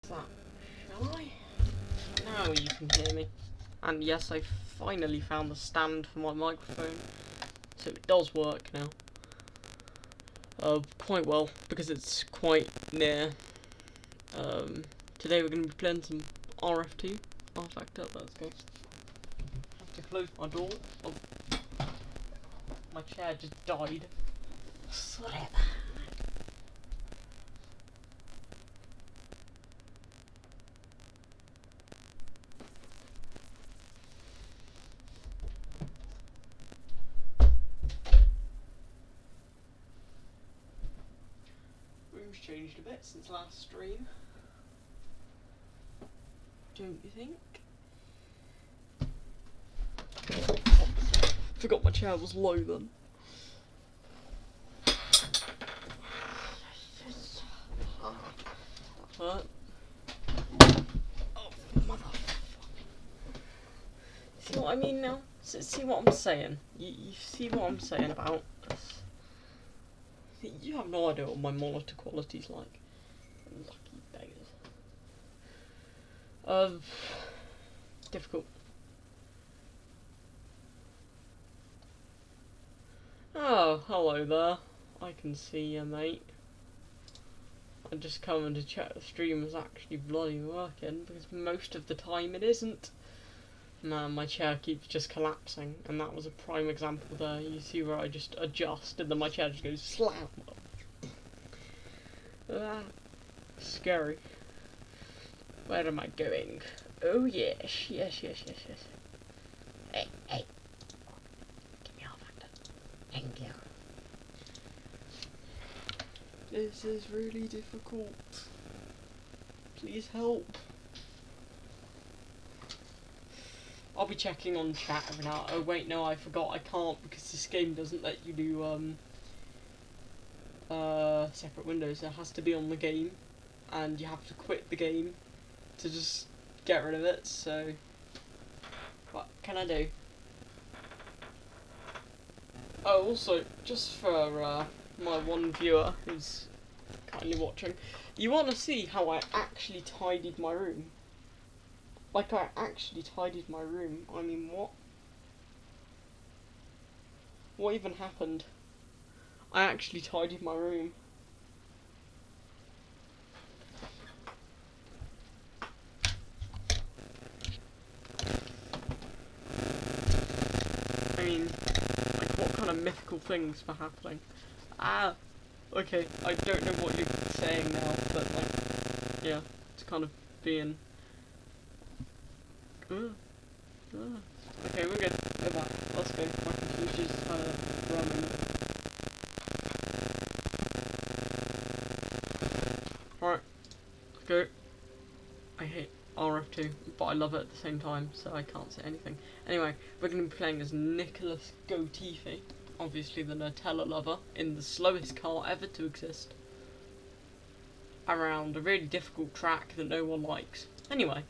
that, shall I? Now you can hear me. And yes, I finally found the stand for my microphone, so it does work now. Quite well, because it's quite near. Today we're going to be playing some rFactor. Let's go. I have to close my door. Oh, my chair just died. Sorry about that. Room's changed a bit since last stream. Don't you think? Forgot my chair was low then. Hurt. Oh, motherfucker. See what I mean now? See what I'm saying? You see what I'm saying about this? You have no idea what my monitor quality's like. Lucky beggars. Difficult. Oh, hello there. I can see you, mate. I'm just coming to check the stream is actually bloody working, because most of the time it isn't. Man, my chair keeps just collapsing, and that was a prime example there. You see where I just adjust, and then my chair just goes slam. Ah, scary. Where am I going? Oh yes. Hey. Give me rFactor. Thank you. This is really difficult. Please help. I'll be checking on chat every now. Oh wait, no, I forgot. I can't because this game doesn't let you do separate windows. It has to be on the game, and you have to quit the game to just get rid of it. So, what can I do? Oh, also, just for my one viewer who's kindly watching, you want to see how I actually tidied my room? Like, I actually tidied my room. I mean, what? What even happened? I actually tidied my room. I mean, like, what kind of mythical things were happening? Ah, okay, I don't know what you're saying now, but, like, yeah, it's kind of being... Okay, we're good. Go back. Let's go. My computer's kind of running. Alright, let's go. I hate rF2, but I love it at the same time, so I can't say anything. Anyway, we're going to be playing as Nicholas Gotifi, obviously the Nutella lover, in the slowest car ever to exist, around a really difficult track that no one likes. Anyway,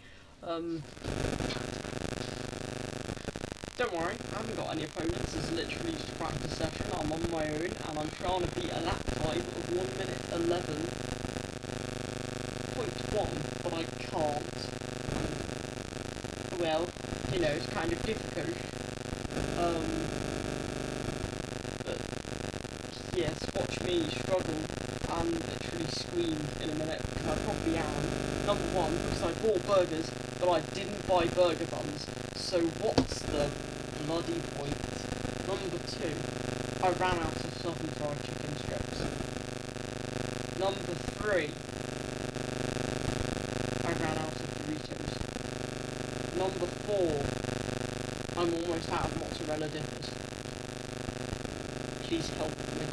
don't worry, I haven't got any opponents. It's literally just a practice session. I'm on my own, and I'm trying to beat a lap time of 1:11.1, but I can't. Well, you know, it's kind of difficult. But yes, watch me struggle and literally scream in a minute, because I probably am. Number one, because I bought burgers, but I didn't buy burger buns. So what's the bloody point? Number two, I ran out of Southern fried chicken strips. Number three, I ran out of Doritos. Number four, I'm almost out of mozzarella dippers. Please help me.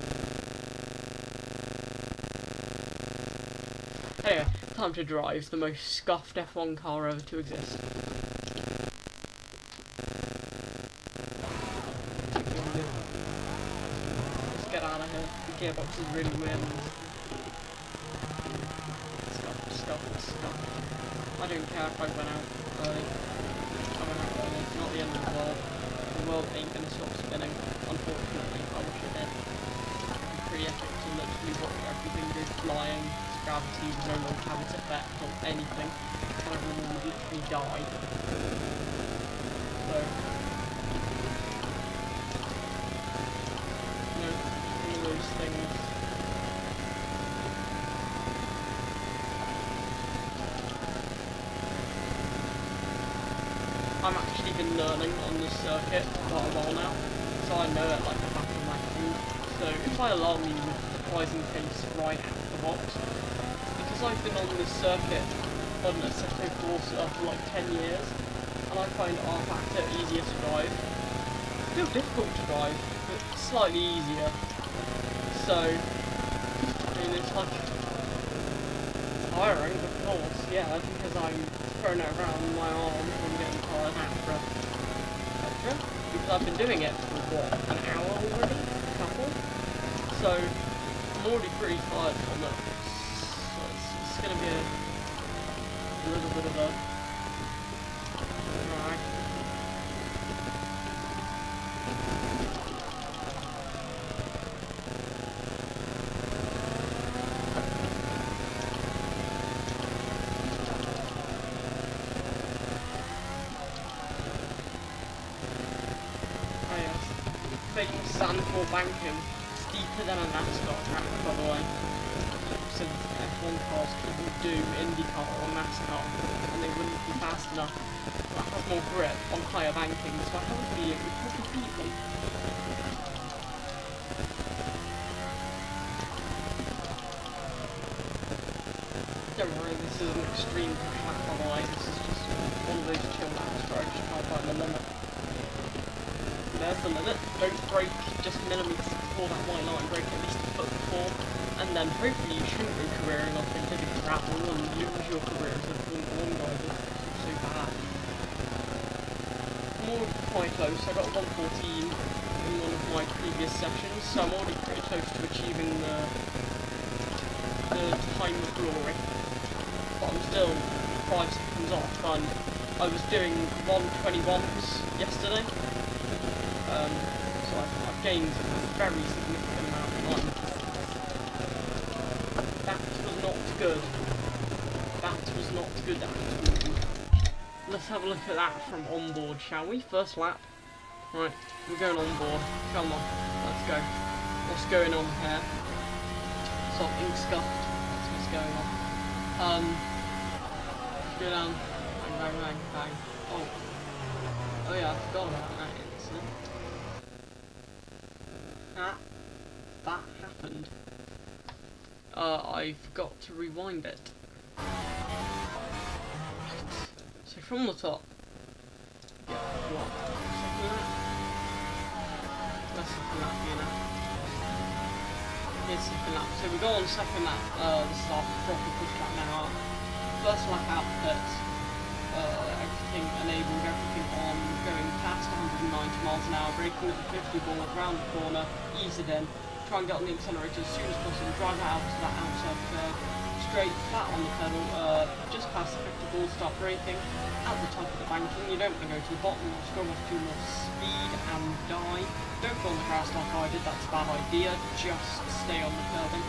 Anyway, time to drive the most scuffed F1 car ever to exist. Let's get out of here. The gearbox is really weird. Scuffed. I don't care if I went out early. I went out early. It's not the end of the world. The world ain't gonna stop spinning, unfortunately. I wish it did. It'd be pretty epic to literally watch everything go flying, gravity would no longer have its effect on anything, and everyone would literally die. So, you know, all those things. I've actually been learning on this circuit for quite a while now, so I know it like the back of my hand. So if I alarm you with a surprising case right out of the box, because I've been on this circuit on a Sector course for like 10 years, and I find rFactor easier to drive. Still difficult to drive, but slightly easier. So, I mean, it's like tiring, of course, yeah, because I'm throwing it around my arm and getting tired after, etc. Because I've been doing it for what, an hour already? A couple? So, I'm already pretty tired from it. So it's going to be a little bit of a drag. Famous sandfall banking, steeper than a NASCAR track, by the way. So F1 cars couldn't do IndyCar or NASCAR, and they wouldn't be fast enough. That has more grip on higher banking, so I have a feeling we probably beat them. Don't worry, this is an extreme track, by the way. This is just one of those chill laps where I just can't find the limit. There's the limit. Don't brake just millimetres before that white line, brake at least a foot before, and then hopefully you shouldn't go careering off into the gravel and lose your career as a Formula 1 driver. It's so bad. I'm already quite close. I got 114 in one of my previous sessions, so I'm already pretty close to achieving the time of glory. But I'm still 5 seconds off, and I was doing 121s yesterday. So I've gained a very significant amount of time. That was not good. That was not good at all. Let's have a look at that from onboard, shall we? First lap. Right, we're going on board. Come on, let's go. What's going on here? Some ink scuffed. That's what's going on. Go down. Bang, bang, bang, bang. Oh yeah, I forgot about that incident. That happened. I forgot to rewind it. Right. So from the top. Yeah, what? Second lap? Where's second lap here now? Here's second lap. So we go on second lap. This is our proper push lap now. First lap out pit. Everything enabled, everything on, going past 190 miles an hour, braking at the 50 board, round the corner, ease it in, try and get on the accelerator as soon as possible, drive it out to that outside curve, straight, flat on the pedal, just past the 50 board, start braking, at the top of the banking. You don't want to go to the bottom, you'll scroll off too much speed and die. Don't go on the grass like I did, that's a bad idea, just stay on the curving.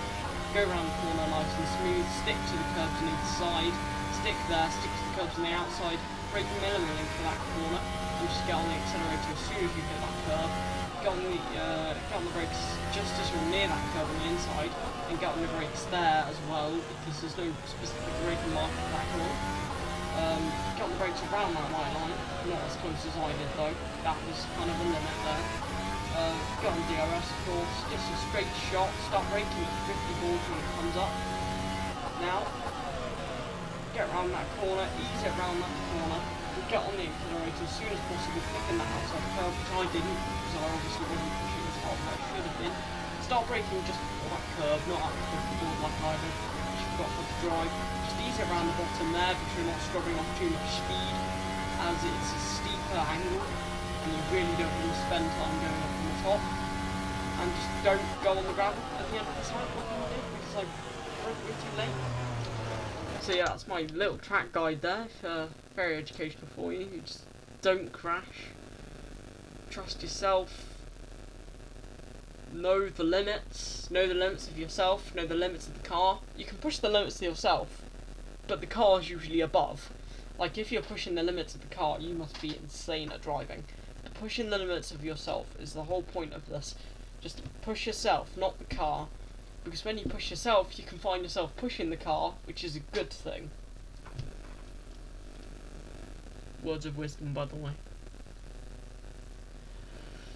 Go around the corner nice and smooth, stick to the curbs on either side, stick there, stick to the curbs on the outside, brake minimally for that corner, and just get on the accelerator as soon as you hit that curve. Get on the brakes just as you're near that curve on the inside, and get on the brakes there as well, because there's no specific braking mark for that corner. Get on the brakes around that white line, not as close as I did though, that was kind of a limit there. Get on DRS of course, just a straight shot, start braking at 50 boards when it comes up. Now, get around that corner, ease it around that corner, and get on the accelerator as soon as possible, flicking that outside curve, which I didn't, because I obviously wasn't pushing as hard as I should have been. Start braking just before that curve, not at the 50 board like I did, which you've got to drive. Just ease it around the bottom there, because you're not scrubbing off too much speed, as it's a steeper angle, and you really don't want to spend time going up on the top. And just don't go on the gravel at the end of this lap like I did, because I broke way too late. So yeah, that's my little track guide there, very educational for you. You just don't crash, trust yourself, know the limits of yourself, know the limits of the car. You can push the limits to yourself, but the car is usually above. Like, if you're pushing the limits of the car, you must be insane at driving. But pushing the limits of yourself is the whole point of this. Just push yourself, not the car. Because when you push yourself, you can find yourself pushing the car, which is a good thing. Words of wisdom, by the way.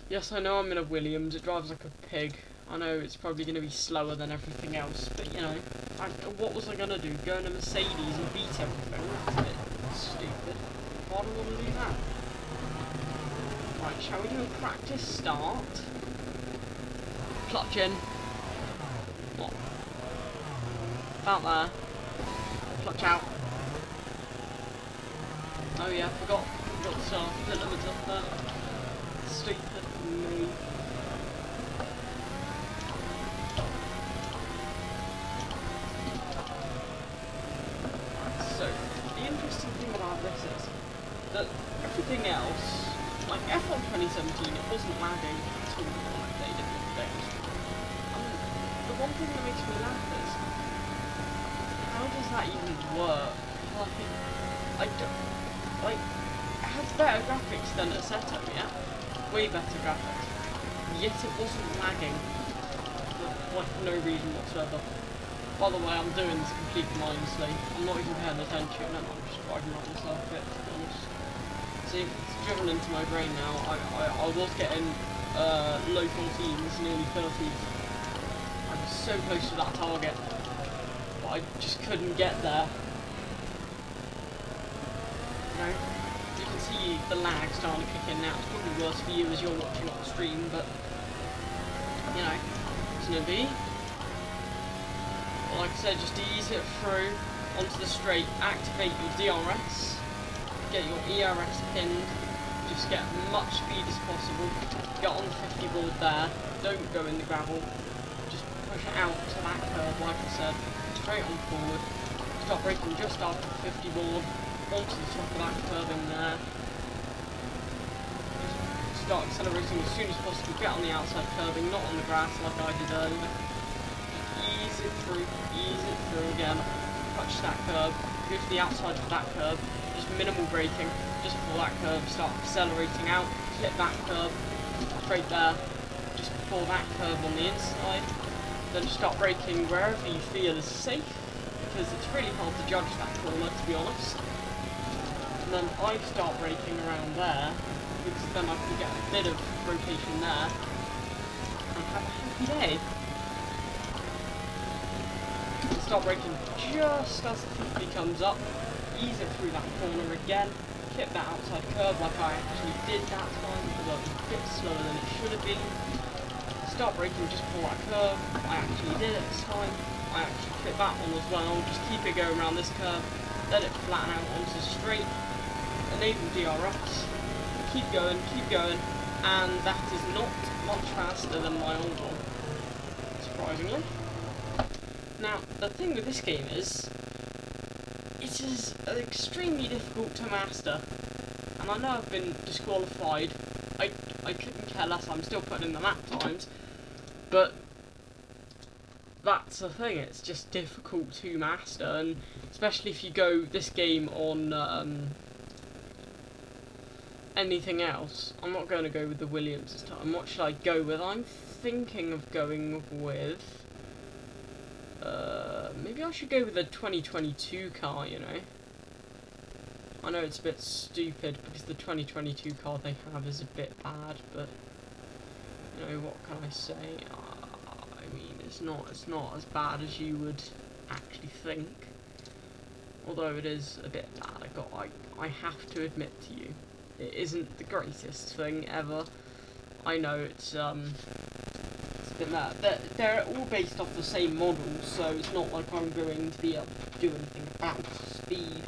Yes, I know I'm in a Williams, it drives like a pig. I know it's probably going to be slower than everything else, but you know, what was I going to do? Go in a Mercedes and beat everything? That's a bit stupid. Why do I want to do that? Right, shall we do a practice start? Clutch in. What? About there. Clutch out. Oh yeah, forgot to start the limiter there. Stupid me. So, the interesting thing about this is that everything else, like F1 2017, it wasn't lagging at all when I played it the other day. The one thing that makes me laugh is, how does that even work? I don't, like, it has better graphics than Assetto, yeah? Way better graphics. Yet it wasn't lagging for, like, no reason whatsoever. By the way, I'm doing this completely mindlessly. I'm not even paying attention, and I'm just driving around the circuit, to be honest. See, it's driven into my brain now. I was getting low 14s, nearly 30s. I was so close to that target, but I just couldn't get there. You know? You can see the lag starting to kick in now. It's probably worse for you as you're watching on stream, but you know, it's no be. Like I said, just ease it through onto the straight, activate your DRS, get your ERS pinned, just get as much speed as possible, get on the 50 board there, don't go in the gravel, just push it out to that curve, like I said, straight on forward, stop braking just after the 50 board, onto the top of that curve in there, just start accelerating as soon as possible, get on the outside curbing, not on the grass like I did earlier. Ease it through again, touch that curve, go to the outside of that curve, just minimal braking, just before that curve, start accelerating out, hit that curve, straight there, just before that curve on the inside, then start braking wherever you feel is safe, because it's really hard to judge that corner, to be honest, and then I start braking around there, because then I can get a bit of rotation there, and have a happy day. Start braking just as the 50 comes up, ease it through that corner again, hit that outside curve like I actually did that time, although it was a bit slower than it should have been. Start braking just before that curve, I actually did it this time, I actually hit that one as well, just keep it going around this curve, let it flatten out onto the straight, enable DRS, keep going, and that is not much faster than my old one, surprisingly. Now, the thing with this game is, it is extremely difficult to master, and I know I've been disqualified, I couldn't care less, I'm still putting in the lap times, but that's the thing, it's just difficult to master, and especially if you go this game on anything else. I'm not going to go with the Williams this time. What should I go with? I'm thinking of going with... maybe I should go with a 2022 car, you know. I know it's a bit stupid because the 2022 car they have is a bit bad, but you know, what can I say? I mean, it's not as bad as you would actually think. Although it is a bit bad, I have to admit to you, it isn't the greatest thing ever. I know it's been that they're all based off the same model, so it's not like I'm going to be able to do anything about speed,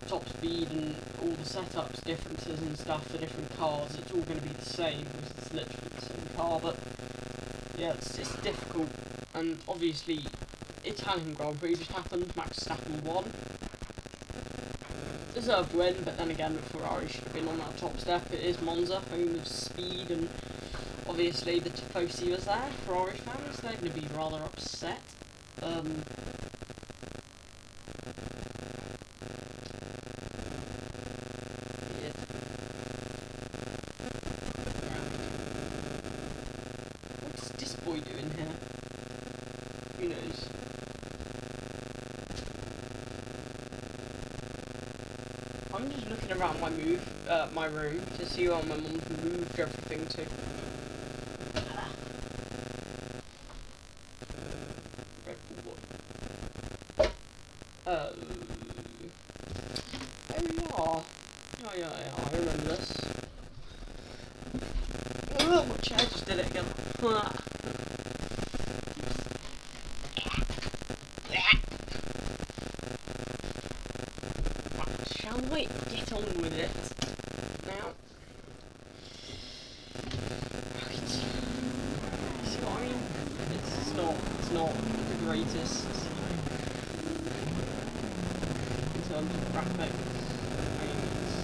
top speed, and all the setups, differences and stuff for different cars. It's all going to be the same because it's literally the same car. But yeah, it's just difficult, and obviously Italian Grand Prix just happened. Max Verstappen won. Deserved win, but then again, Ferrari should have been on that top step. It is Monza, home of speed, and obviously the Tifosi was there. Ferrari fans, they're going to be rather upset. What's this boy doing here? Who knows? I'm just looking around my room to see where my mum's moved everything to. Oh yeah, I remember this. Oh, my chair just did it again. Shall we get on with it now? Right. See what I mean? It's not the greatest in terms of graphics. I mean, it's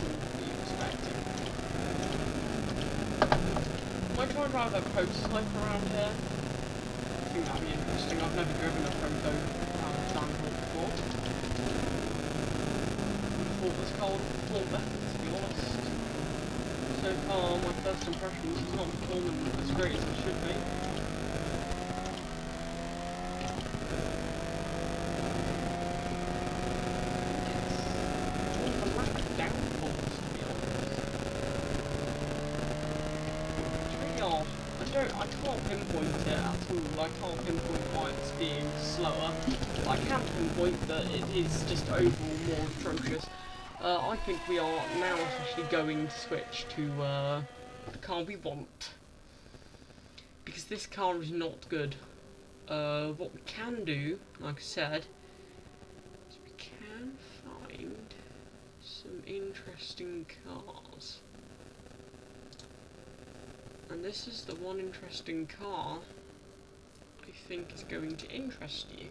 what you expecting. Might try and drive a prototype around here. I think that'd be interesting. I've never driven a proto before. I thought it was called Plumber, to be honest. So far, my first impressions is not performing as great as it should be. It's one of the lack of downforce, to be honest. It's really odd. I can't pinpoint it at all. I can't pinpoint why it's being slower. I can pinpoint that it is just overall more atrocious. I think we are now actually going to switch to the car we want. Because this car is not good. What we can do, like I said, is we can find some interesting cars. And this is the one interesting car I think is going to interest you.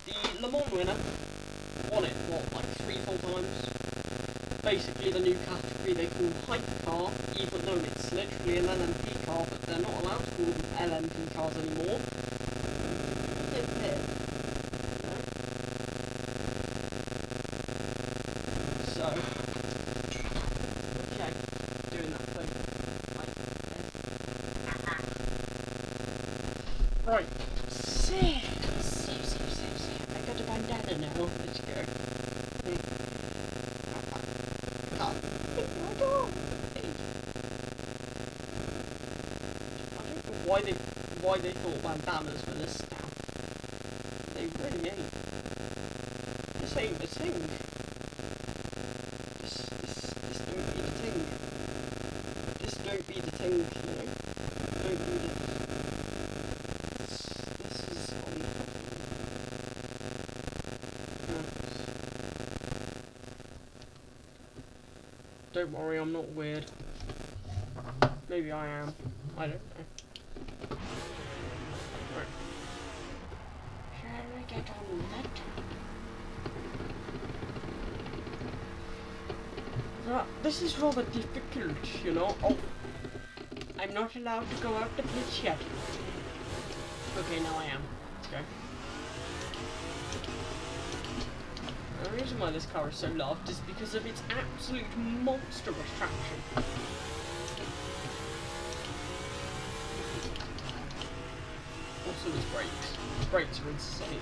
The Le Mans winner won it, what, like 3-4 times? Basically the new category they call hypercar, even though it's literally an LMP car, but they're not allowed to call them LMP cars anymore. So, okay, doing that thing. Right, sick. I got a bandana now. Let's go. I don't know why they thought bandanas were this now. They really ain't. This ain't the thing. This don't be the thing. This don't be the thing, you know? Don't do this. This is on the Don't worry, I'm not weird. Maybe I am. I don't know. Right. Shall we get on with it? This is rather difficult, you know. Oh, I'm not allowed to go out the pitch yet. Okay, now I am. Let's go. The reason why this car is so loved is because of its absolute monstrous traction. Also its brakes. Its brakes are insane.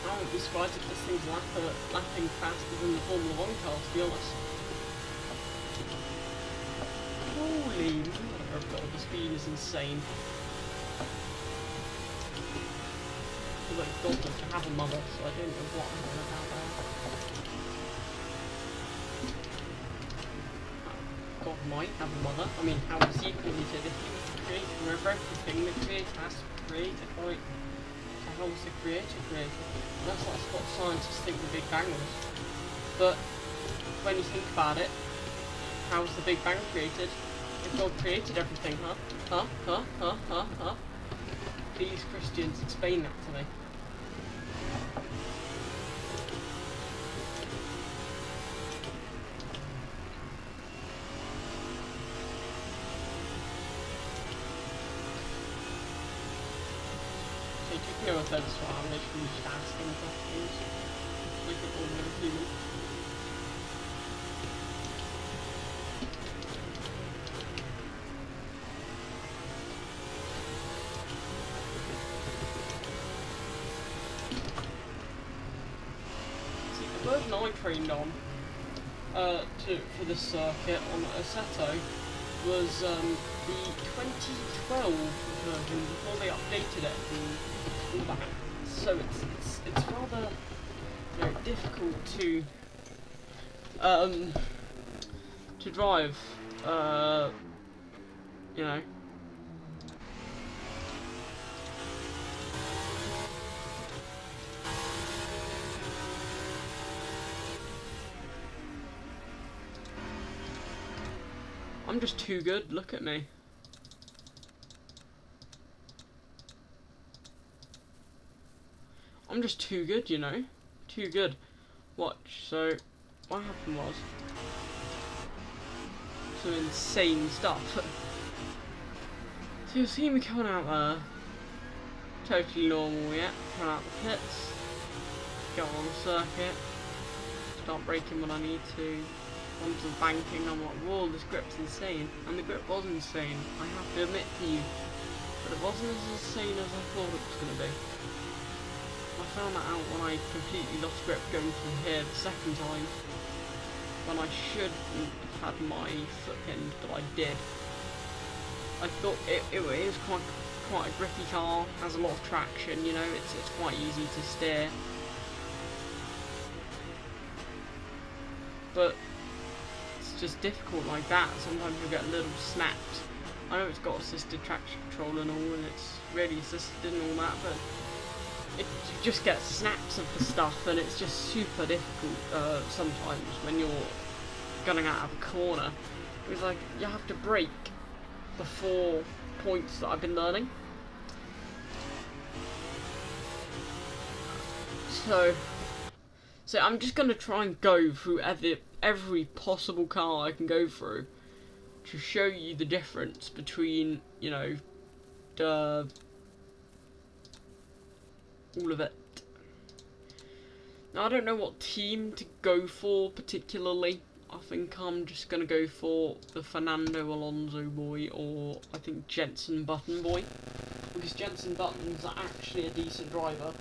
I wouldn't be surprised if this thing's lapping faster than the Formula 1 car, to be honest. Holy mother of God, the speed is insane. I feel like God doesn't have a mother, so I don't know what I'm on about there. God might have a mother. I mean, how is he created? If he was the creator of everything, the creator has to create it, right? So how was the creator created? That's what scientists think the Big Bang was. But when you think about it, how was the Big Bang created? If God created everything, huh? please, Christians, explain that to me. So it took me a offense while I'm literally just asking questions like an ordinary human. The version I trained on for this circuit on Assetto was the 2012 version before they updated it and all that. So it's rather, you know, difficult to drive. You know. I'm just too good, look at me. I'm just too good, you know? Too good. Watch, so what happened was some insane stuff. So you'll see me coming out there, totally normal, yeah, coming out the pits, go on the circuit, start braking when I need to, onto the banking. I'm like, whoa, this grip's insane. And the grip was insane, I have to admit to you. But it wasn't as insane as I thought it was going to be. I found that out when I completely lost grip going through here the second time. When I should have had my foot pinned, but I did. I thought it is quite a grippy car, has a lot of traction, you know, it's quite easy to steer. But just difficult like that. Sometimes you get little snaps. I know it's got assisted traction control and all, and it's really assisted and all that, but you just get snaps of the stuff, and it's just super difficult sometimes when you're going out of a corner. It's like you have to brake the 4 points that I've been learning. So I'm just going to try and go through every possible car I can go through to show you the difference between, you know, all of it. Now I don't know what team to go for particularly. I think I'm just going to go for the Fernando Alonso boy, or I think Jenson Button boy, because Jenson Button's actually a decent driver.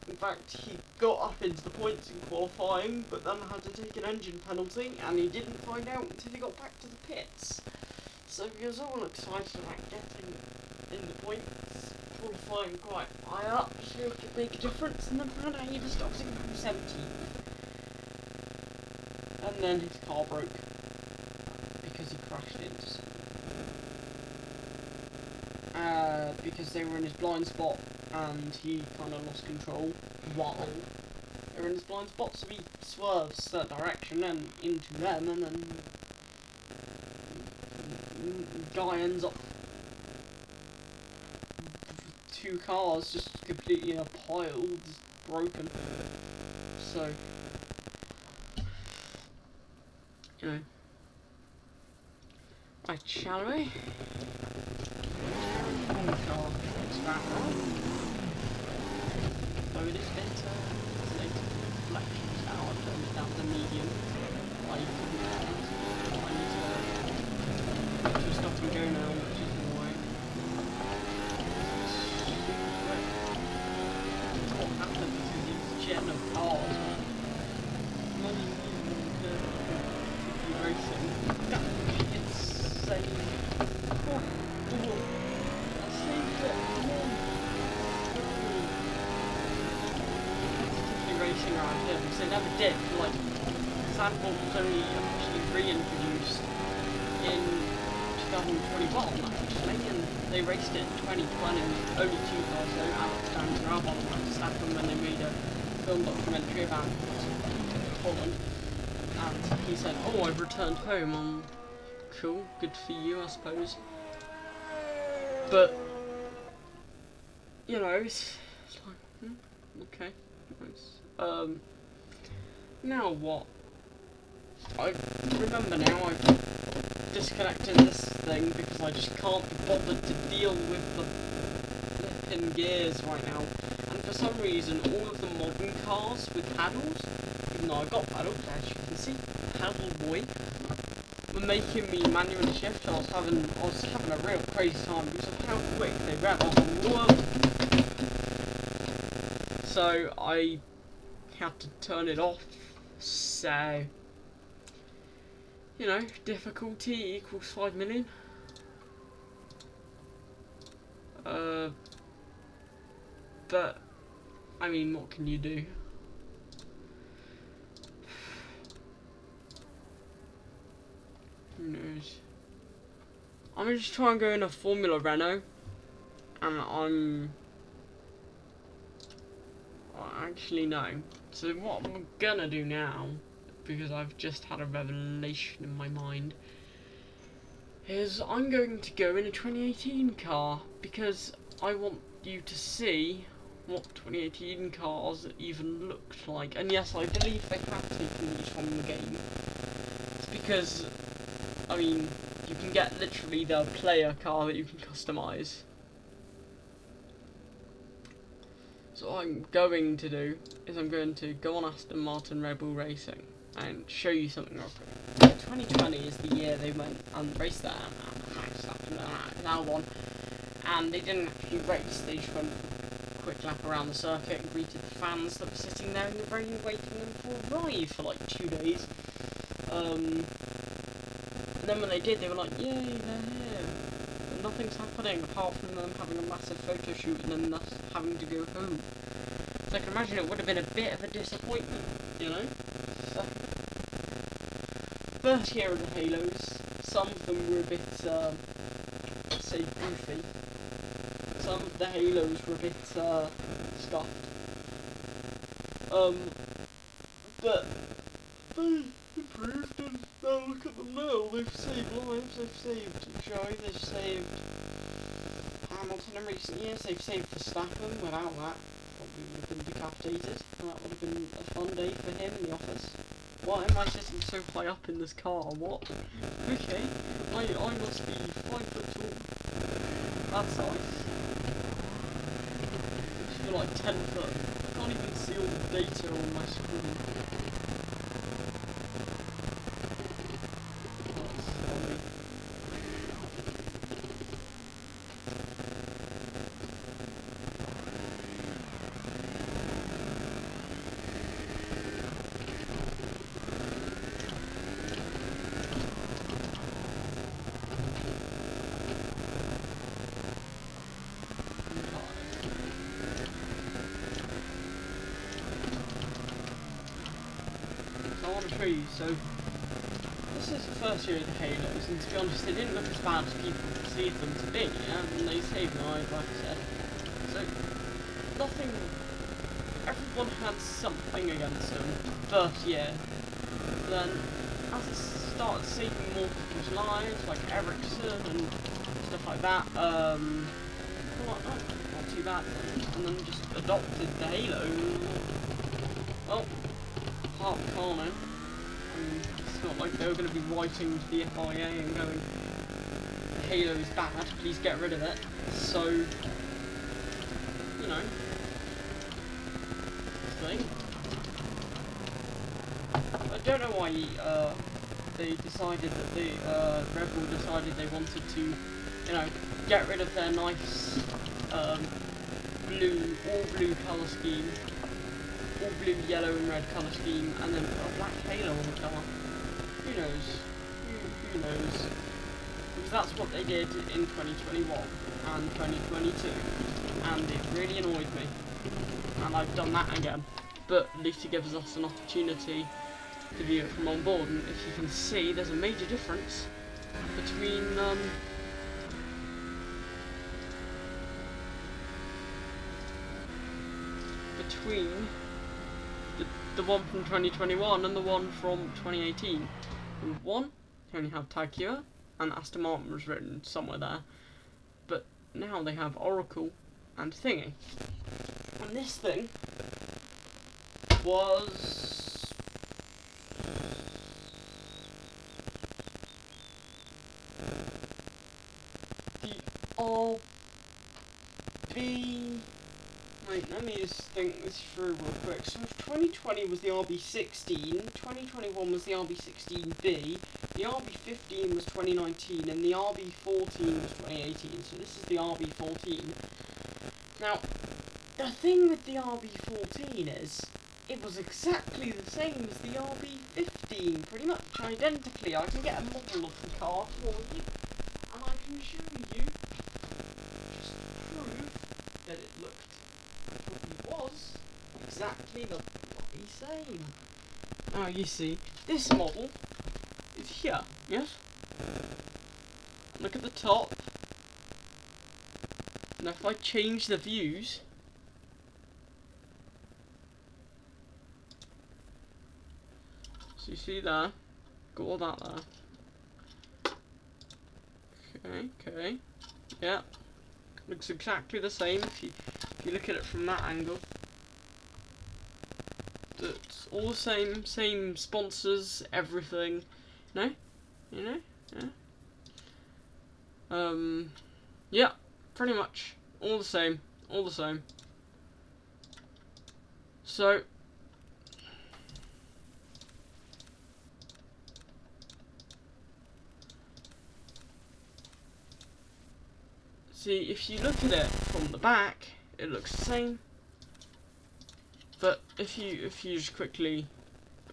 In fact, he got up into the points in qualifying, but then had to take an engine penalty, and he didn't find out until he got back to the pits. So he was all excited about getting in the points, qualifying quite high up, so he could make a difference, and then found out he just stopped from 17th. And then his car broke, because he crashed into something. Because they were in his blind spot, and he kind of lost control while they were in his blind spot, so he swerves that direction and into them, and then the guy ends up with 2 cars just completely in a pile, just broken. So, you know, right, shall we? So it is better. Reflections now. I've turned it down to medium. I need to stop and go now, which is annoying. What happened to these gen of cars? Money racing. It's insane. Racing around here, because they never did. Like, Sandbolt was only officially reintroduced in 2021, actually, and they raced it in 2020 with only 2 cars, so Alex and Rabon had to stack them when they made a film documentary about Holland. And he said, "Oh, I've returned home." Cool, good for you, I suppose. But you know, it's like, okay, nice. Now what? I remember now I've disconnected this thing because I just can't be bothered to deal with the flipping gears right now. And for some reason, all of the modern cars with paddles, even though I've got paddles, as you can see, paddle boy, were making me manually shift. I was having a real crazy time because of how quick they rev up on the world. So I had to turn it off. So, you know, difficulty equals 5 million. But I mean, what can you do? Who knows? I'm gonna just try and go in a Formula Renault, and actually no. So what I'm gonna do now, because I've just had a revelation in my mind, is I'm going to go in a 2018 car, because I want you to see what 2018 cars even looked like. And yes, I believe they have taken these from the game. It's because, I mean, you can get literally the player car that you can customise. So what I'm going to do is I'm going to go on Aston Martin Red Bull Racing and show you something real quick. 2020 is the year they went and raced there, and now one, and they didn't actually race, they just went a quick lap around the circuit and greeted the fans that were sitting there in the rain waiting them to arrive for like 2 days. And then when they did, they were like, yay, they're here. But nothing's happening apart from them having a massive photo shoot and then us having to go home. So I can imagine it would have been a bit of a disappointment, you know? So, first year of the Halos, some of them were a bit, say, goofy. Some of the Halos were a bit, scuffed. But they improved, and now look at them now, they've saved lives, they've saved Joey, they've saved Hamilton in recent years, they've saved Verstappen. Without that, probably would have been decapitated, and that would have been a fun day for him in the office. Why am I sitting so high up in this car? What? Okay, I must be 5 foot tall. That's nice. I feel like 10 foot. I can't even see all the data on my screen. That's funny. I want to show you, so this is the first year of the Halos, and to be honest, they didn't look as bad as people perceived them to be, and they saved lives, like I said. So, nothing, everyone had something against them first year. Then, as it started saving more people's lives, like Ericsson and stuff like that, well, not too bad then, and then just adopted the Halo. Well, Park Carno. It's not like they were going to be writing to the FIA and going, the Halo is bad, please get rid of it. So, you know, thing. I don't know why they decided that Red Bull decided they wanted to, you know, get rid of their nice all blue colour scheme. All blue, yellow and red colour scheme, and then put a black halo on the car. Who knows? Who knows? Because that's what they did in 2021 and 2022, and it really annoyed me. And I've done that again. But at least it gives us an opportunity to view it from on board, and if you can see, there's a major difference between the one from 2021 and the one from 2018. And one, they only have Tag Heuer, and Aston Martin was written somewhere there. But now they have Oracle, and thingy. And this thing was the RB. Wait, let me just think this through real quick. So 2020 was the RB16, 2021 was the RB16B, the RB15 was 2019, and the RB14 was 2018. So this is the RB14. Now, the thing with the RB14 is, it was exactly the same as the RB15, pretty much identically. I can get a model of the car for you, and I can show you, just prove that it looked, it was exactly the bloody same. Now you see, this model is here, yes? Look at the top. And if I change the views, so you see there, got all that there. Okay, yeah, looks exactly the same if you look at it from that angle. It's all the same sponsors, everything, no, you know, yeah. Yeah, pretty much all the same, So see, if you look at it from the back, it looks the same. But if you just quickly,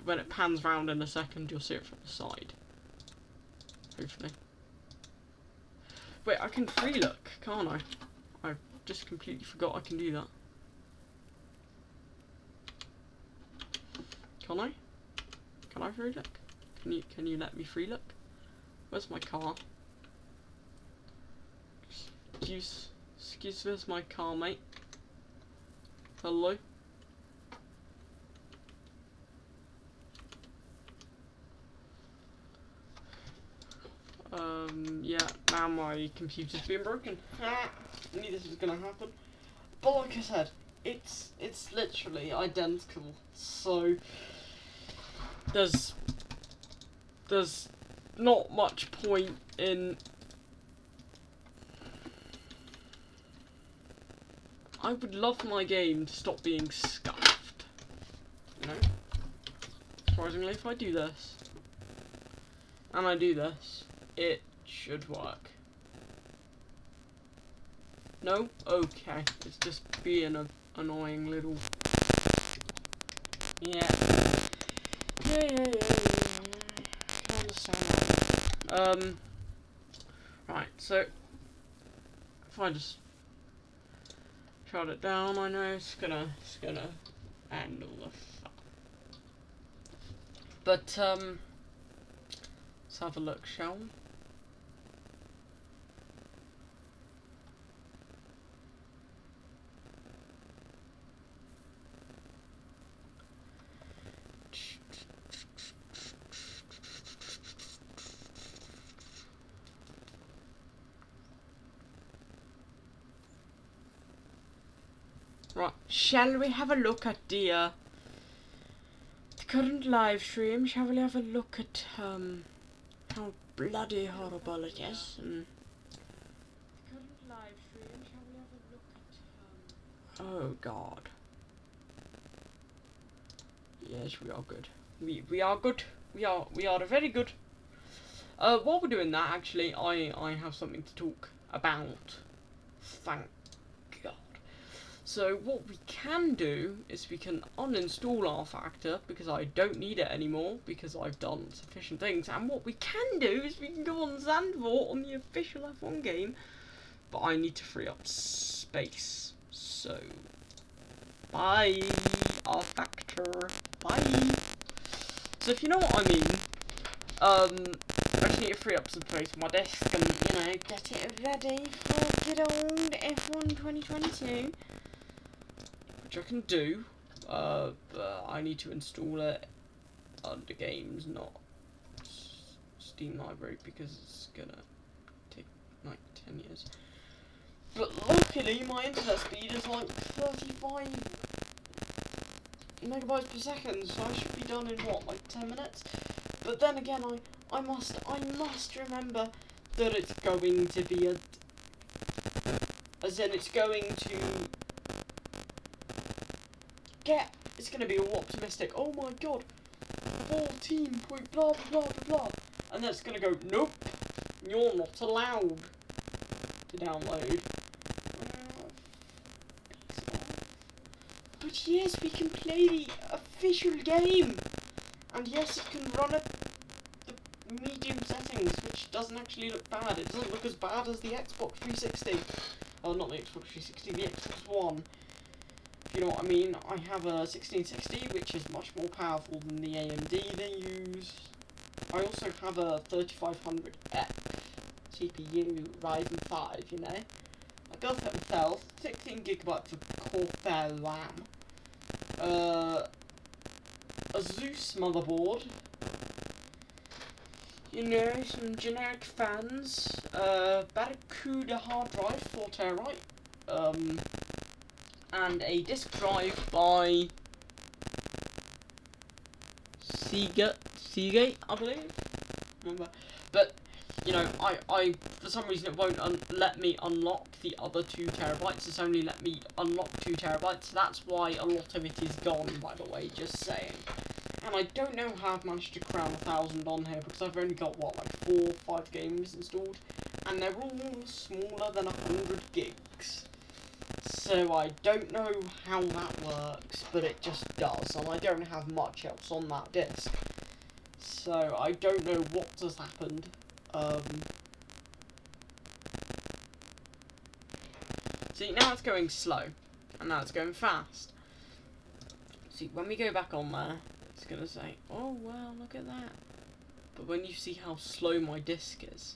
when it pans round in a second, you'll see it from the side. Hopefully. Wait, I can free look, can't I? I just completely forgot I can do that. Can I? Can I free look? Can you let me free look? Where's my car? Excuse, where's my car, mate? Hello? Yeah, now my computer's been broken. I knew this was gonna happen. But like I said, it's literally identical. So there's not much point in. I would love my game to stop being scuffed. You know? Surprisingly, if I do this, and I do this, it should work. No? Okay. It's just being an annoying little... Yeah. Yeah. I can understand that. Right, so... If I just... shut it down, I know it's gonna handle the fun. But, let's have a look, shall we? Right, shall we have a look at the current live stream? Shall we have a look at how bloody horrible it is? The current live stream. Shall we have a look at oh God. Yes, we are good. We are good. We are very good. While we're doing that, actually, I have something to talk about. Thank God. So what we can do is we can uninstall rFactor because I don't need it anymore because I've done sufficient things. And what we can do is we can go on Zandvoort on the official F1 game, but I need to free up space. So bye, rFactor. Bye. So if you know what I mean, I just need to free up some space on my desk and, you know, get it ready for good old F1 2022. Which I can do, but I need to install it under games, not Steam Library, because it's gonna take like 10 years. But luckily, my internet speed is like 35 megabytes per second, so I should be done in what, like 10 minutes? But then again, I must remember that it's going to be as in it's going to be all optimistic. Oh my god, 14 point blah blah blah blah, and then it's gonna go, nope, you're not allowed to download. But yes, we can play the official game, and yes, it can run at the medium settings, which doesn't actually look bad. It doesn't look as bad as the Xbox 360. Oh, not the Xbox 360, the Xbox One. If you know what I mean. I have a 1660, which is much more powerful than the AMD they use. I also have a 3500X CPU, Ryzen 5, you know. I built it myself, 16 gigabytes of core RAM. A Zeus motherboard. You know, some generic fans. Barracuda hard drive, 4 terabyte. And a disk drive by Seagate, I believe. Remember, but you know, I for some reason it won't let me unlock the other 2 terabytes. It's only let me unlock 2 terabytes. That's why a lot of it is gone. By the way, just saying. And I don't know how I've managed to cram 1,000 on here because I've only got what, like 4 or 5 games installed, and they're all smaller than 100 gigs. So I don't know how that works, but it just does, and I don't have much else on that disk. So I don't know what has happened. See, now it's going slow, and now it's going fast. See, when we go back on there, it's going to say, oh wow, look at that. But when you see how slow my disk is,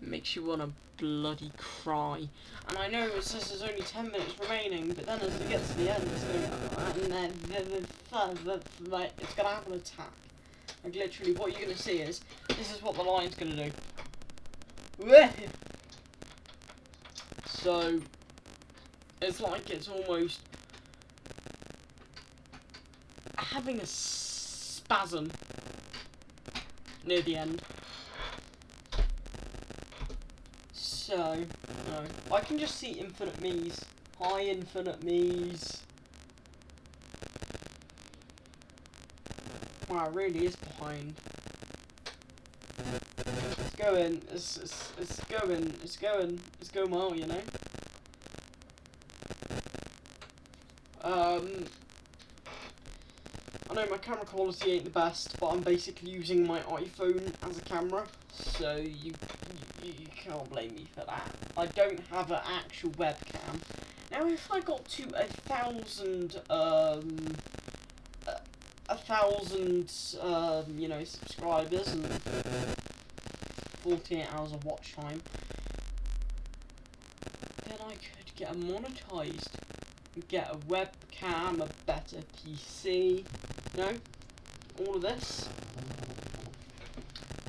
it makes you want to bloody cry. And I know it says there's only 10 minutes remaining, but then as it gets to the end, it's going to have an attack. Like literally, what you're going to see is, this is what the lion's going to do. So, it's like it's almost having a spasm near the end. So, no. I can just see infinite me's. Hi, infinite me's. Wow, it really is behind. It's going. It's going well, you know. I know my camera quality ain't the best, but I'm basically using my iPhone as a camera, so you can't blame me for that. I don't have an actual webcam. Now, if I got to 1,000, you know, subscribers and 48 hours of watch time, then I could get monetized, get a webcam, a better PC, you know, all of this.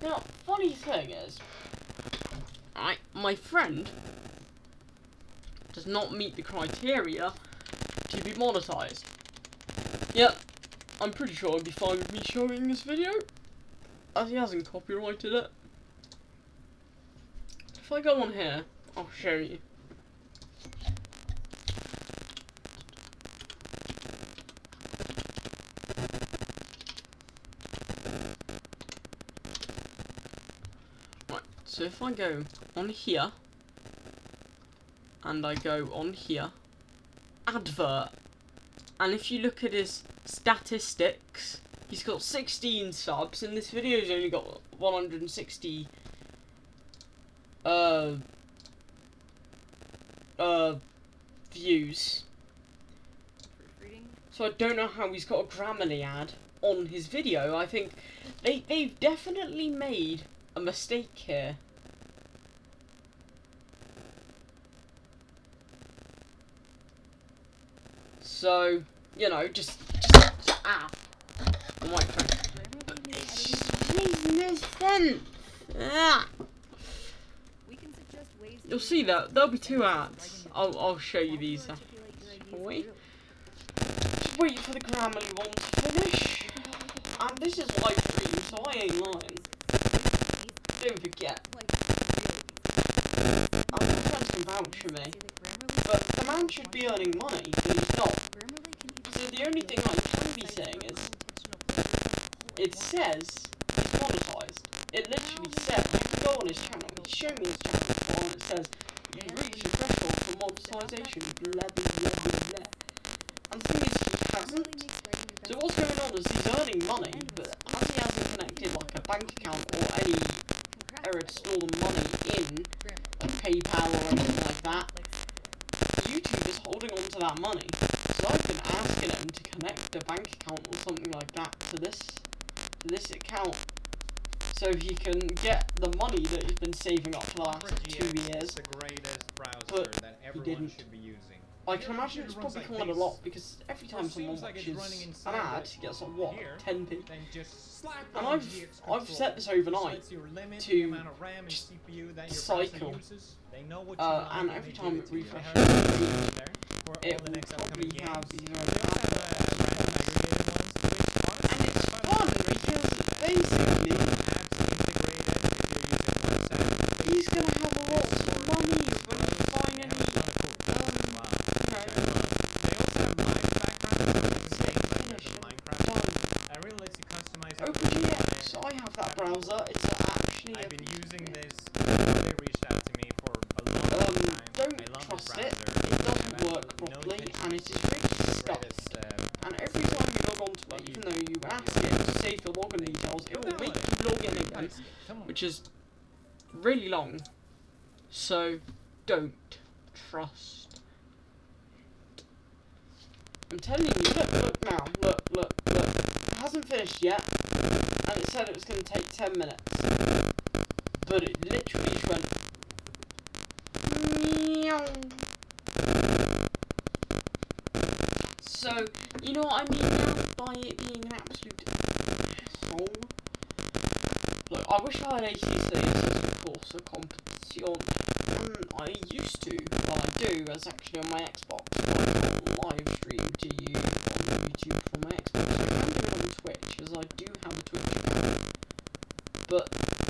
Now, funny thing is, my friend does not meet the criteria to be monetized. Yep, I'm pretty sure it'd be fine with me showing this video, as he hasn't copyrighted it. If I go on here, I'll show you. So if I go on here, and I go on here, advert, and if you look at his statistics, he's got 16 subs, and this video's only got 160 views. So I don't know how he's got a Grammarly ad on his video. I think they've definitely made a mistake here. So, you know, just ah, the microphone. It's just making no sense. Ah. you'll see that there'll be 2 ads. I'll show you these ads, shall we? Just wait for the Grammarly one to finish. And this is live stream, so I ain't lying. Don't forget. I think friends can vouch for me. But the man should be earning money, but he's not. So the only thing I can be saying is, it says it's monetized. It literally says, I can go on his channel, he's shown me his channel before, and it says, you reached a threshold for monetization, blah blah blah blah blah. And the thing is, he hasn't. So what's going on is he's earning money, but as he hasn't connected like a bank account or any area to store the money in, like PayPal or anything like that, YouTube is holding on to that money. So I've been asking him to connect a bank account or something like that to this account, so he can get the money that he's been saving up for the last 2 years. But he didn't. I can imagine it's probably quite a lot, because every time someone watches an ad, he gets like, what, 10p? And I've set this overnight to just cycle, and every time it refreshes, it will probably have either and it's fun, because basically, he's going to have lots of money when he finally, OpenGX, I have that browser, it's actually I've been using this, they reached out to me for a long time. Don't trust it, it doesn't work properly, and it is really stuffed. And every time you log onto it, even though you ask it to save your login details, it will make you log in again, which is really long. So, don't trust. I'm telling you, look now, look. It hasn't finished yet, and it said it was going to take 10 minutes. But it literally just went... meow. So, you know what I mean now, by it being an absolute asshole? Look, I wish I had ACC of course, a competition, and I used to, well I do, as actually on my Xbox, I live stream to you on YouTube from my Xbox. I can do it on Twitch, as I do have a Twitch account, but,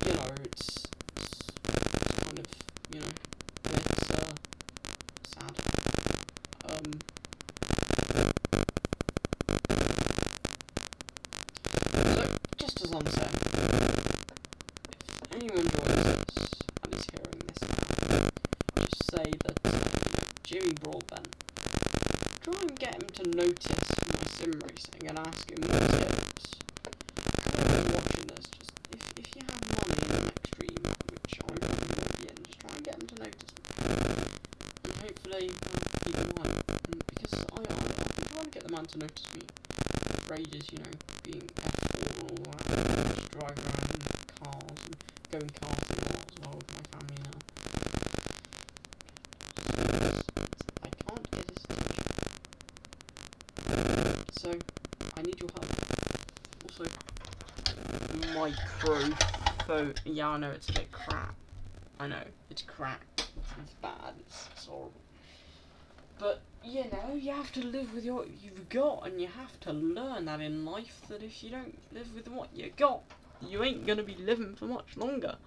you know, it's kind of, you know, a bit, sad. So, just as I'm saying, if anyone joins this and is hearing this now, just say that Jimmy Broadbent, try and get him to notice my sim racing and ask him what tips. If you're watching this, just if you have money in the next stream, which I probably will be in, just try and get him to notice me. And hopefully he might, because I've been trying to get the man to notice me for ages, you know, being F4 and all that, just drive around in cars and going karting a lot as well with my family now. I can't get his attention. So, I need your help. Also, microphone. Yeah, I know it's a bit crap. I know, it's crap. It's bad, it's horrible. But, you know, you have to live with what you've got, and you have to learn that in life, that if you don't live with what you got, you ain't gonna be living for much longer.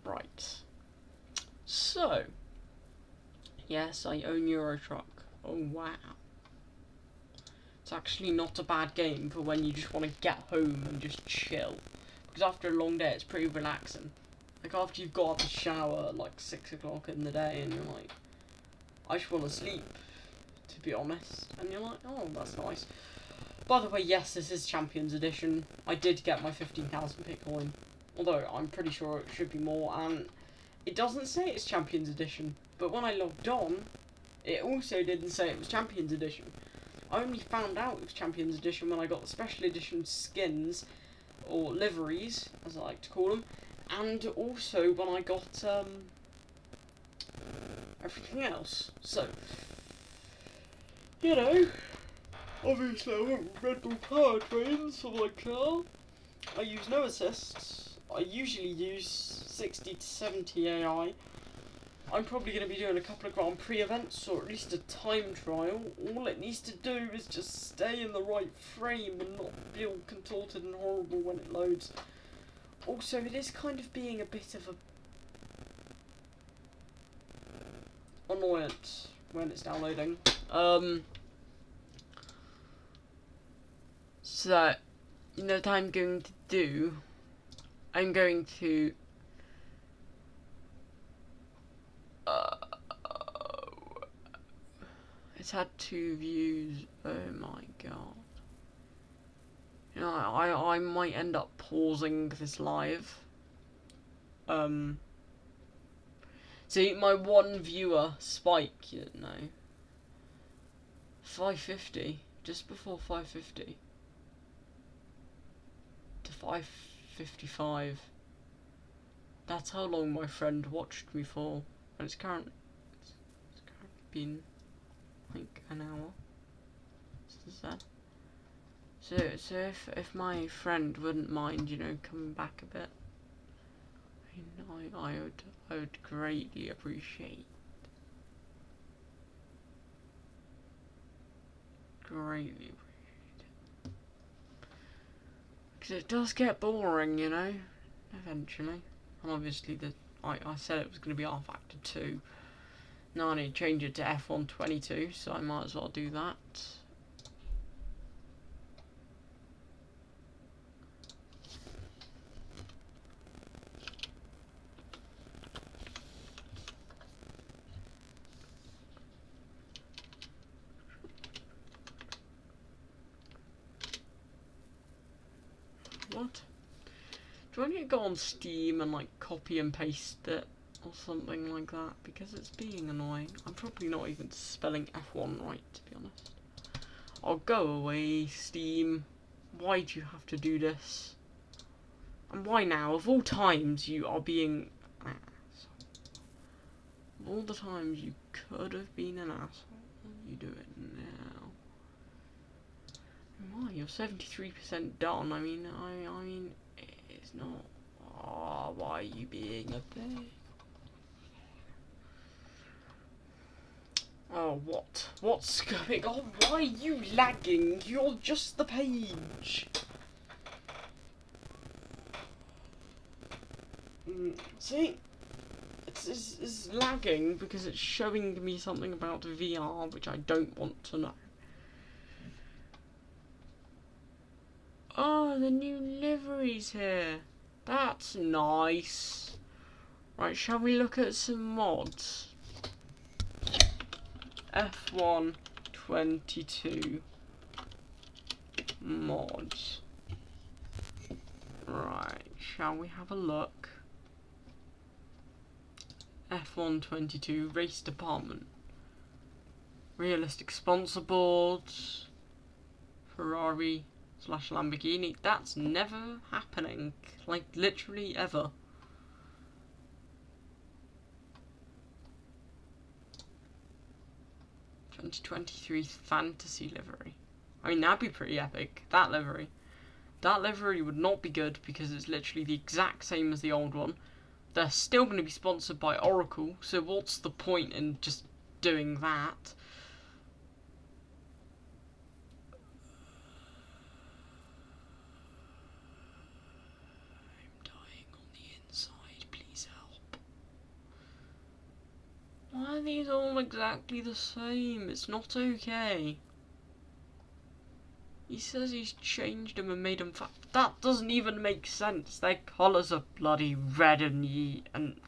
Right. So, yes, I own Euro Truck. Oh, wow. It's actually not a bad game for when you just want to get home and just chill. Because after a long day, it's pretty relaxing. Like, after you've got out the shower at like 6 o'clock in the day, and you're like, I just want to sleep, to be honest. And you're like, oh, that's nice. By the way, yes, this is Champions Edition. I did get my 15,000 Bitcoin. Although, I'm pretty sure it should be more. And it doesn't say it's Champions Edition. But when I logged on, it also didn't say it was Champions Edition. I only found out it was Champions Edition when I got the Special Edition skins, or liveries, as I like to call them. And also when I got everything else. So, you know, obviously I went with Red Bull powertrains for my car. I use no assists. I usually use 60 to 70 AI. I'm probably going to be doing a couple of Grand Prix events, or at least a time trial. All it needs to do is just stay in the right frame and not be all contorted and horrible when it loads. Also, it is kind of being a bit of a annoyance when it's downloading. So, you know what I'm going to do? I'm going to it's had 2 views. Oh my god. You know, I might end up pausing this live. See, my 1 viewer spike, you know. 550, just before 550 to 555. That's how long my friend watched me for, and it's currently been like an hour since that. So if my friend wouldn't mind, you know, coming back a bit, I would greatly appreciate. Greatly appreciate it. Because it does get boring, you know, eventually. And obviously I said it was going to be rFactor 2. Now I need to change it to F122, so I might as well do that. What? Do I need to go on Steam and like copy and paste it or something like that? Because it's being annoying. I'm probably not even spelling F1 right, to be honest. I'll go away, Steam. Why do you have to do this? And why now? Of all times you are being an asshole. Of all the times you could have been an asshole, you do it now. Why, you're 73% done. I mean, it's not. Oh, why are you being a bitch? Oh, what? What's going on? Why are you lagging? You're just the page. See? It's lagging because it's showing me something about VR which I don't want to know. Oh, the new livery's here. That's nice. Right, shall we look at some mods? F122 mods. Right, shall we have a look? F122 race department. Realistic sponsor boards. Ferrari / Lamborghini. That's never happening. Like, literally ever. '23 fantasy livery. I mean, that'd be pretty epic. That livery. That livery would not be good because it's literally the exact same as the old one. They're still going to be sponsored by Oracle, so what's the point in just doing that? I'm dying on the inside, please help. Why are these all exactly the same? It's not okay. He says he's changed them and made them fat. That doesn't even make sense. Their colours are bloody red and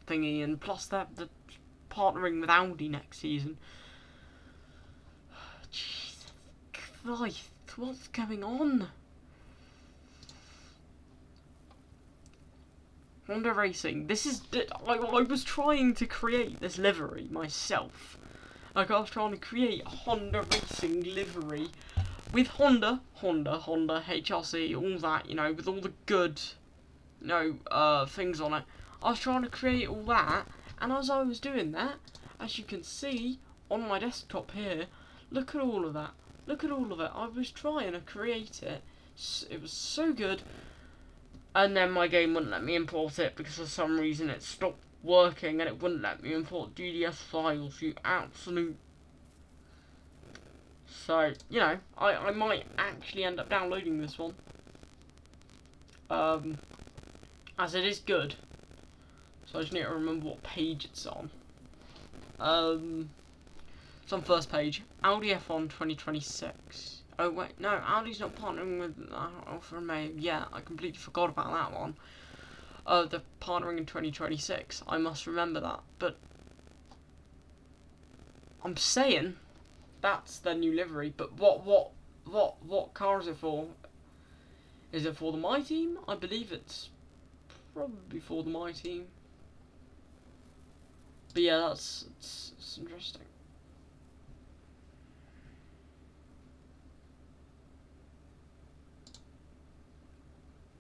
thingy, and plus they're partnering with Audi next season. Jesus Christ, what's going on? Honda Racing. This is. I was trying to create this livery myself. Like, I was trying to create a Honda Racing livery. With Honda, HRC, all that, you know, with all the good, you know, things on it. I was trying to create all that, and as I was doing that, as you can see on my desktop here, look at all of that. Look at all of it. I was trying to create it. It was so good. and then my game wouldn't let me import it because for some reason it stopped working and it wouldn't let me import GDS files, you absolute. So, you know, I might actually end up downloading this one. As it is good. So I just need to remember what page it's on. It's on first page. Audi F1 2026. Oh wait, no, Audi's not partnering with Alfa Romeo. Yeah, I completely forgot about that one. They're partnering in 2026. I must remember that. But I'm saying that's their new livery. But what car is it for? Is it for the My Team? I believe it's probably for the My Team. But yeah, it's interesting.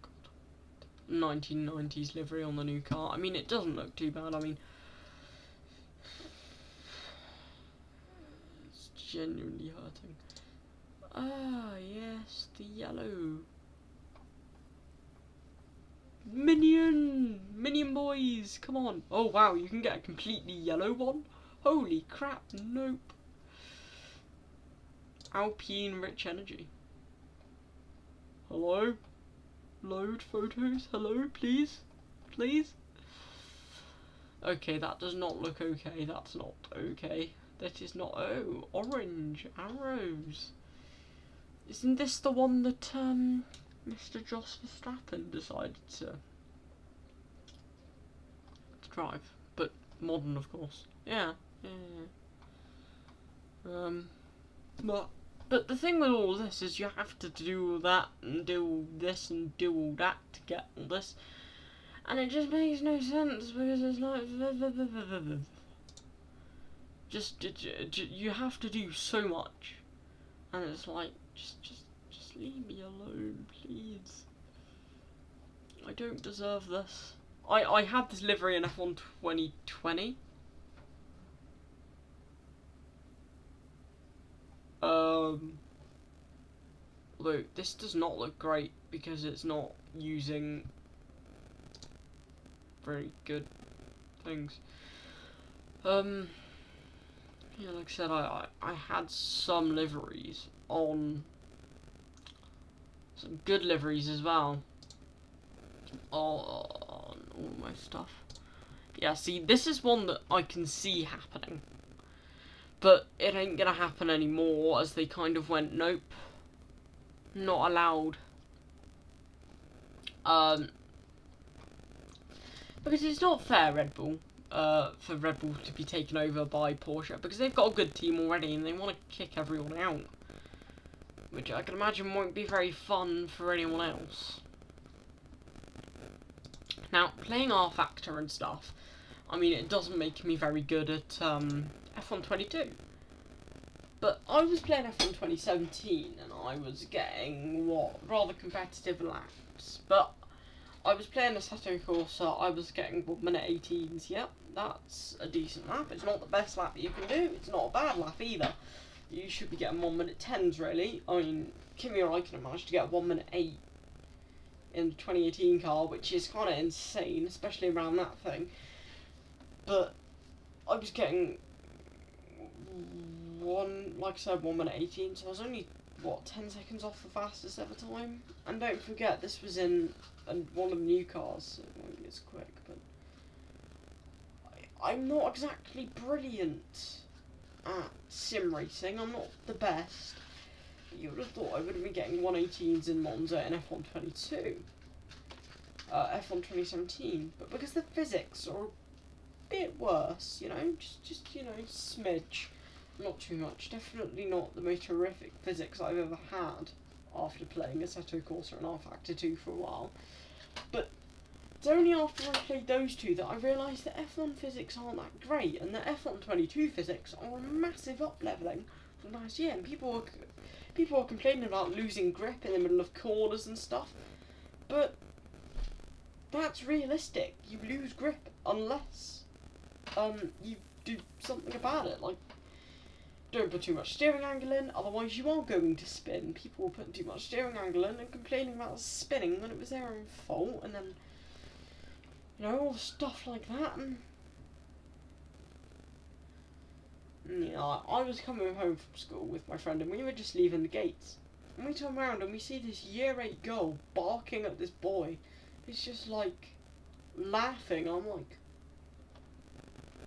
God. 1990s livery on the new car. I mean, it doesn't look too bad. I mean, it's genuinely hurting. Ah, yes, the yellow. Minion boys, come on. Oh wow, you can get a completely yellow one. Holy crap, nope. Alpine rich energy. Hello? Load photos, hello, please? Please? Okay, that does not look okay, that's not okay. That is not, oh, orange arrows. Isn't this the one that, Mr. Jos Verstappen decided to drive? But modern, of course. Yeah. But the thing with all this is you have to do that and do all this and do all that to get all this, and it just makes no sense because it's like just you have to do so much, and it's like just leave me alone, please. I don't deserve this. I had this livery in F1 2020. Although this does not look great because it's not using very good things. Yeah, like I said, I had some liveries on, some good liveries as well on all my stuff. Yeah, see, this is one that I can see happening, but it ain't gonna happen anymore as they kind of went, nope, not allowed. Because it's not fair, Red Bull, for Red Bull to be taken over by Porsche, because they've got a good team already and they want to kick everyone out, which I can imagine won't be very fun for anyone else. Now, playing rFactor and stuff, I mean, it doesn't make me very good at F1 22. But I was playing F1 2017 and I was getting, rather competitive laps. But I was playing Assetto Corsa, I was getting 1 minute 18s. Yep, that's a decent lap. It's not the best lap you can do. It's not a bad lap either. You should be getting 1 minute 10s, really. I mean, Kimi Räikkönen managed to get 1 minute 8 in the 2018 car, which is kind of insane, especially around that thing. But I was getting like I said, 1 minute 18, so I was only, 10 seconds off the fastest ever time? And don't forget, this was in one of the new cars, so it won't be as quick, but I'm not exactly brilliant at sim racing. I'm not the best. You would have thought I would have been getting 118s in Monza in F1 22, F1 2017, but because the physics are a bit worse, you know, just you know, smidge. Not too much. Definitely not the most horrific physics I've ever had after playing Assetto Corsa and rFactor 2 for a while. But it's only after I played those two that I realised that F1 physics aren't that great, and that F1 22 physics are a massive up-levelling from last year. And people are complaining about losing grip in the middle of corners and stuff, but that's realistic. You lose grip unless you do something about it, like don't put too much steering angle in, otherwise you are going to spin. People were putting too much steering angle in and complaining about spinning when it was their own fault, and then, you know, all stuff like that. And yeah, I was coming home from school with my friend, and we were just leaving the gates, and we turn around and we see this year 8 girl barking at this boy. It's just like laughing. I'm like,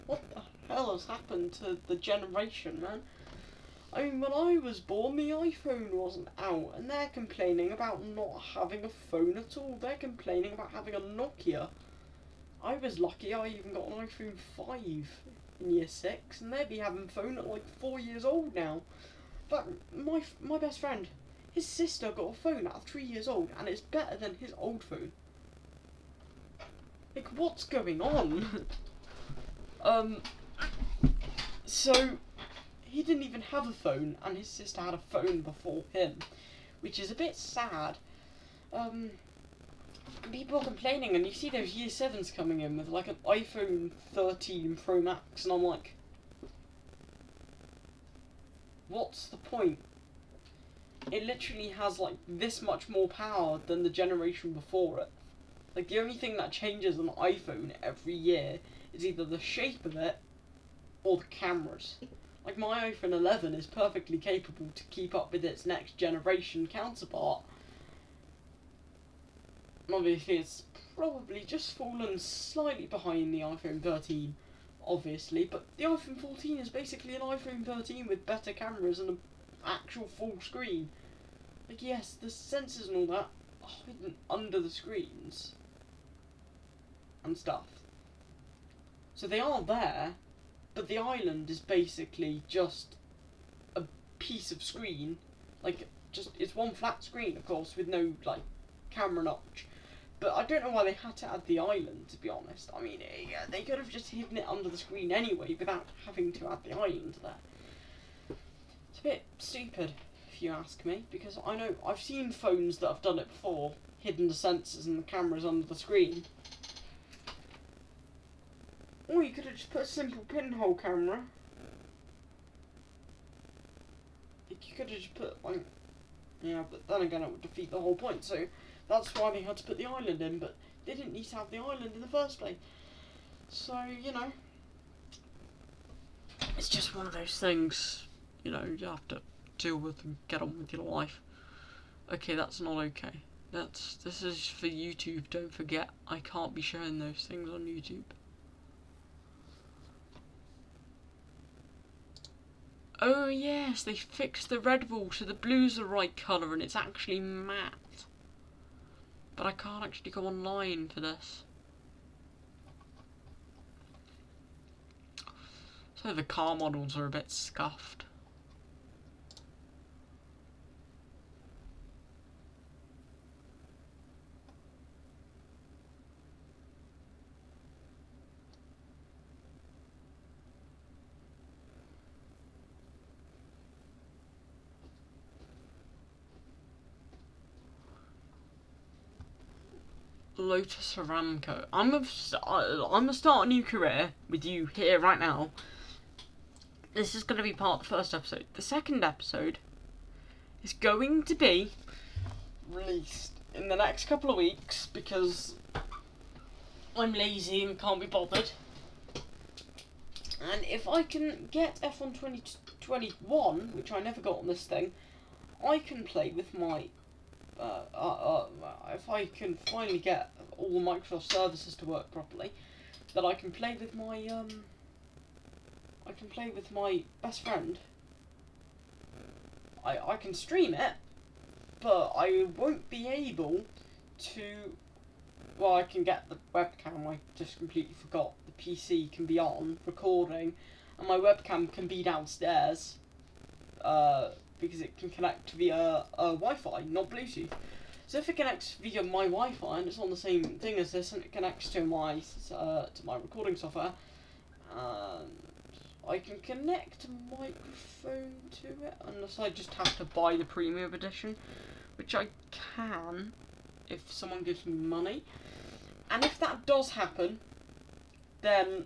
what the hell has happened to the generation, man? I mean, when I was born, the iPhone wasn't out, and they're complaining about not having a phone at all. They're complaining about having a Nokia. I was lucky I even got an iPhone 5 in year 6, and they'd be having a phone at like 4 years old now. But my best friend, his sister got a phone at 3 years old, and it's better than his old phone. Like, what's going on? So he didn't even have a phone, and his sister had a phone before him, which is a bit sad. People are complaining, and you see those year 7s coming in with like an iPhone 13 Pro Max, and I'm like, what's the point? It literally has like this much more power than the generation before it. Like, the only thing that changes on the iPhone every year is either the shape of it or the cameras. Like, my iPhone 11 is perfectly capable to keep up with its next generation counterpart. And obviously, it's probably just fallen slightly behind the iPhone 13, obviously, but the iPhone 14 is basically an iPhone 13 with better cameras and an actual full screen. Like, yes, the sensors and all that are hidden under the screens and stuff. So they are there, but the island is basically just a piece of screen. Like, just, it's one flat screen, of course, with no, like, camera notch. But I don't know why they had to add the island, to be honest. I mean, yeah, they could have just hidden it under the screen anyway, without having to add the island there. It's a bit stupid, if you ask me, because I know I've seen phones that have done it before, hidden the sensors and the cameras under the screen. Or you could have just put a simple pinhole camera. Like, you could have just put, like, yeah, but then again it would defeat the whole point, so that's why they had to put the island in, but they didn't need to have the island in the first place. So, you know, it's just one of those things, you know, you have to deal with and get on with your life. Okay, that's not okay. This is for YouTube, don't forget. I can't be showing those things on YouTube. Oh yes, they fixed the red wall so the blue's the right colour and it's actually matte. But I can't actually go online for this. So the car models are a bit scuffed. Lotus Aramco. I'm gonna start a new career with you here right now. This is gonna be part of the first episode. The second episode is going to be released in the next couple of weeks because I'm lazy and can't be bothered. And if I can get F1 2021, which I never got on this thing, I can play with my if I can finally get all the Microsoft services to work properly, then I can play with my best friend. I can stream it, but I won't be able to. Well, I can get the webcam. I just completely forgot. The PC can be on recording, and my webcam can be downstairs. Because it can connect via Wi-Fi, not Bluetooth. So if it connects via my Wi-Fi and it's on the same thing as this, and it connects to my recording software, and I can connect a microphone to it, unless I just have to buy the premium edition, which I can if someone gives me money. And if that does happen, then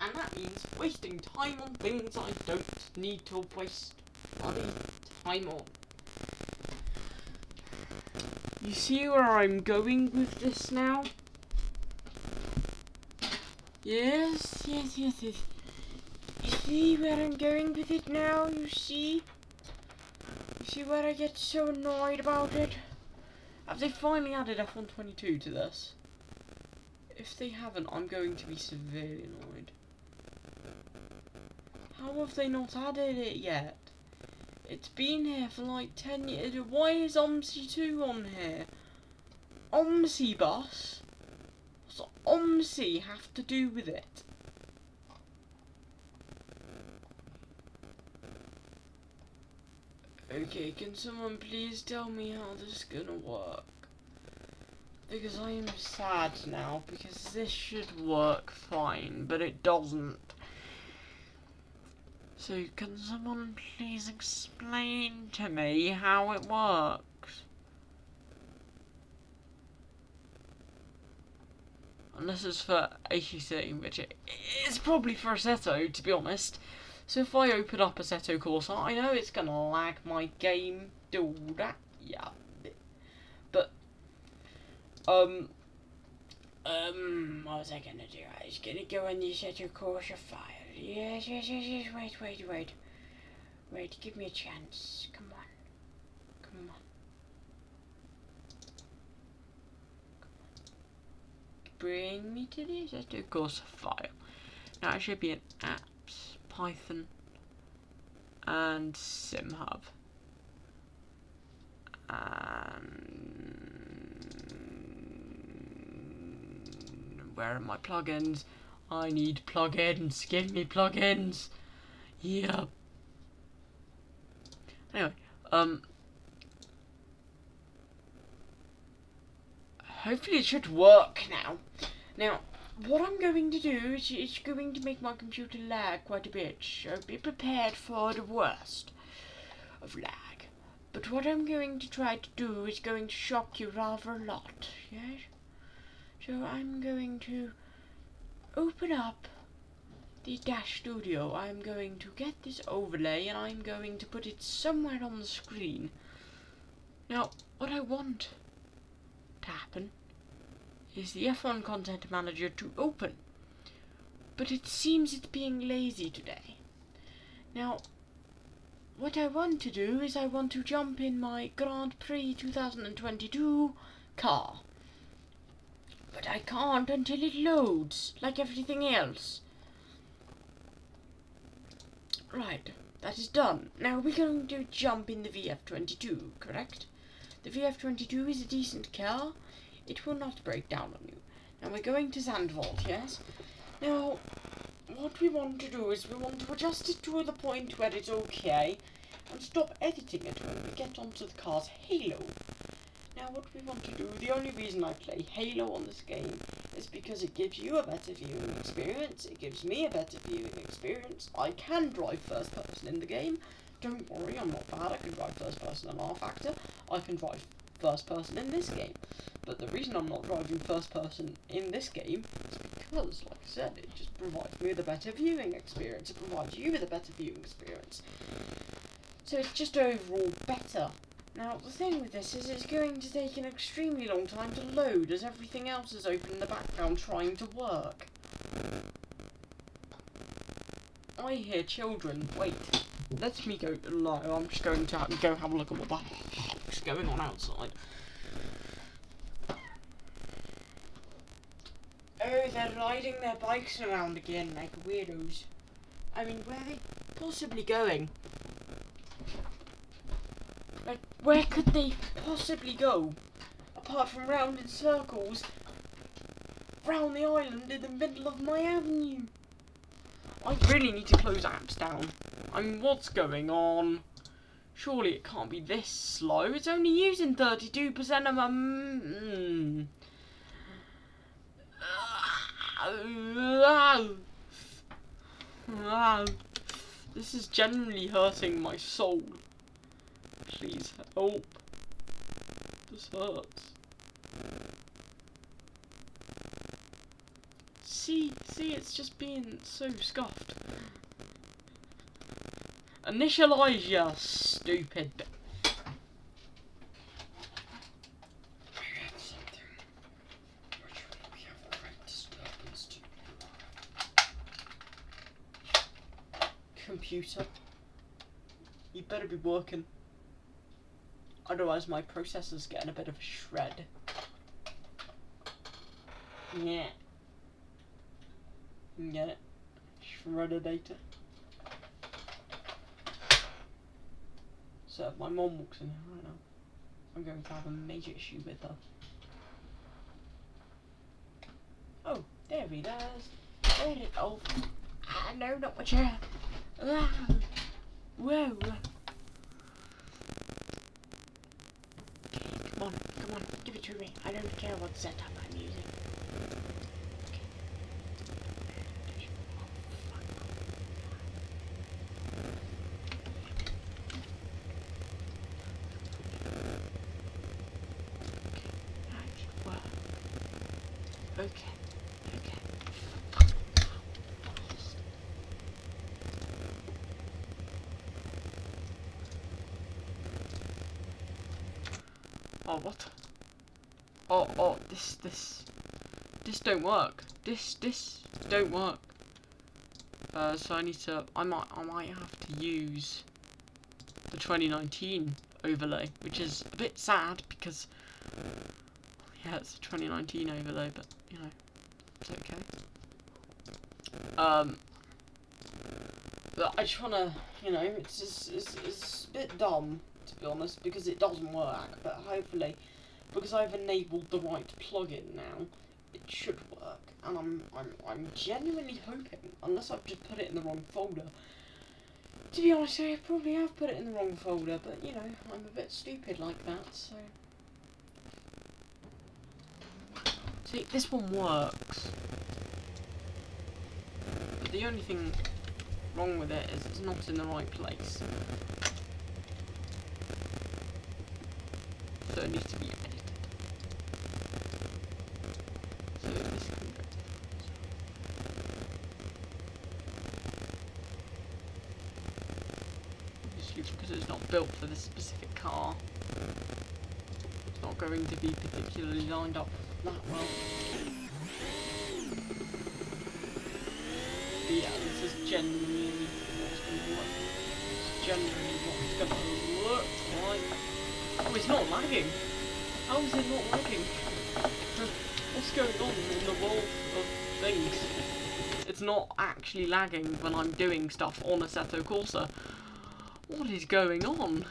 And that means wasting time on things I don't need to waste bloody time on. You see where I'm going with this now? Yes. You see where I'm going with it now, you see? You see where I get so annoyed about it? Have they finally added F122 to this? If they haven't, I'm going to be severely annoyed. How have they not added it yet? It's been here for like 10 years. Why is OMSI 2 on here? OMSI bus? What's OMSI have to do with it? Okay, can someone please tell me how this is gonna work? Because I am sad now, because this should work fine, but it doesn't. So can someone please explain to me how it works? And this is for ACC, which it is probably for Assetto, to be honest. So if I open up Assetto Corsa, I know it's gonna lag my game, do that, yeah. But, what was I gonna do? I was gonna go on the Assetto Corsa file. Yes, wait, give me a chance, come on. Bring me to the Assetto Corsa file. Now it should be an apps, Python, and SimHub. And where are my plugins? I need plugins. Give me plugins. Yeah. Anyway, hopefully it should work now. Now, what I'm going to do is it's going to make my computer lag quite a bit, so be prepared for the worst of lag. But what I'm going to try to do is going to shock you rather a lot, yes? So I'm going to open up the Dash Studio. I'm going to get this overlay and I'm going to put it somewhere on the screen. Now, what I want to happen is the F1 Content Manager to open. But it seems it's being lazy today. Now, what I want to do is I want to jump in my Grand Prix 2022 car. But I can't until it loads, like everything else. Right, that is done. Now we're going to jump in the VF22, correct? The VF22 is a decent car. It will not break down on you. Now we're going to Zandvoort, yes? Now, what we want to do is we want to adjust it to the point where it's okay and stop editing it when we get onto the car's halo. Now what we want to do, the only reason I play Halo on this game is because it gives you a better viewing experience, it gives me a better viewing experience. I can drive first person in the game. Don't worry, I'm not bad, I can drive first person in rFactor. I can drive first person in this game. But the reason I'm not driving first person in this game is because, like I said, it just provides me with a better viewing experience. It provides you with a better viewing experience. So it's just overall better. Now, the thing with this is it's going to take an extremely long time to load as everything else is open in the background trying to work. I hear children. Wait, let me go. No, I'm just going to go have a look at what the heck's going on outside. Oh, they're riding their bikes around again like weirdos. I mean, where are they possibly going? Like, where could they possibly go? Apart from round in circles round the island in the middle of my avenue. I really need to close apps down. I mean, what's going on? Surely it can't be this slow. It's only using 32% of my... This is genuinely hurting my soul. Please help. This hurts. see, it's just being so scuffed. Initialize, you stupid bit. Computer, you better be working. Otherwise my processor's getting a bit of a shred. Yeah. You get it? Shredder data. So if my mom walks in here right now, I'm going to have a major issue with her. Oh, there he does. There it is. Oh, no, not my chair. Ah. Whoa. Come on, give it to me. I don't care what setup I'm using. Okay. Oh, what? Oh, this don't work. This don't work. So I need to, I might have to use the 2019 overlay, which is a bit sad because, yeah, it's a 2019 overlay, but, you know, it's okay. But I just wanna, you know, it's a bit dumb, to be honest, because it doesn't work, but hopefully, because I've enabled the right plugin now, it should work, and I'm genuinely hoping, unless I've just put it in the wrong folder. To be honest, I probably have put it in the wrong folder, but, you know, I'm a bit stupid like that, so... See, this one works. But the only thing wrong with it is it's not in the right place. So it needs to be edited. So this can go. Obviously, because it's not built for this specific car, it's not going to be particularly lined up that well. But yeah, this is genuinely what's going to work. It's genuinely what's going to look like. Oh, it's not lagging. How is it not lagging? What's going on in the world of things? It's not actually lagging when I'm doing stuff on Assetto Corsa. What is going on?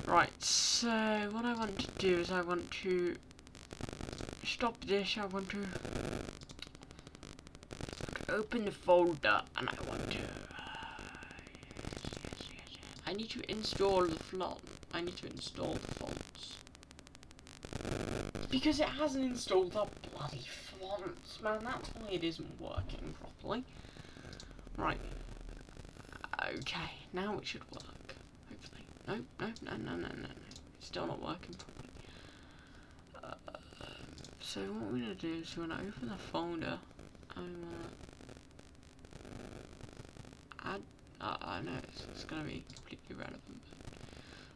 Right, so what I want to do is I want to stop this. I want to open the folder and I want to I need to install the font. I need to install the fonts. Because it hasn't installed the bloody fonts, man. That's why it isn't working properly. Right. Okay, now it should work. Hopefully. No. It's still not working properly. So what we're going to do is we're going to open the folder and I know it's going to be completely irrelevant.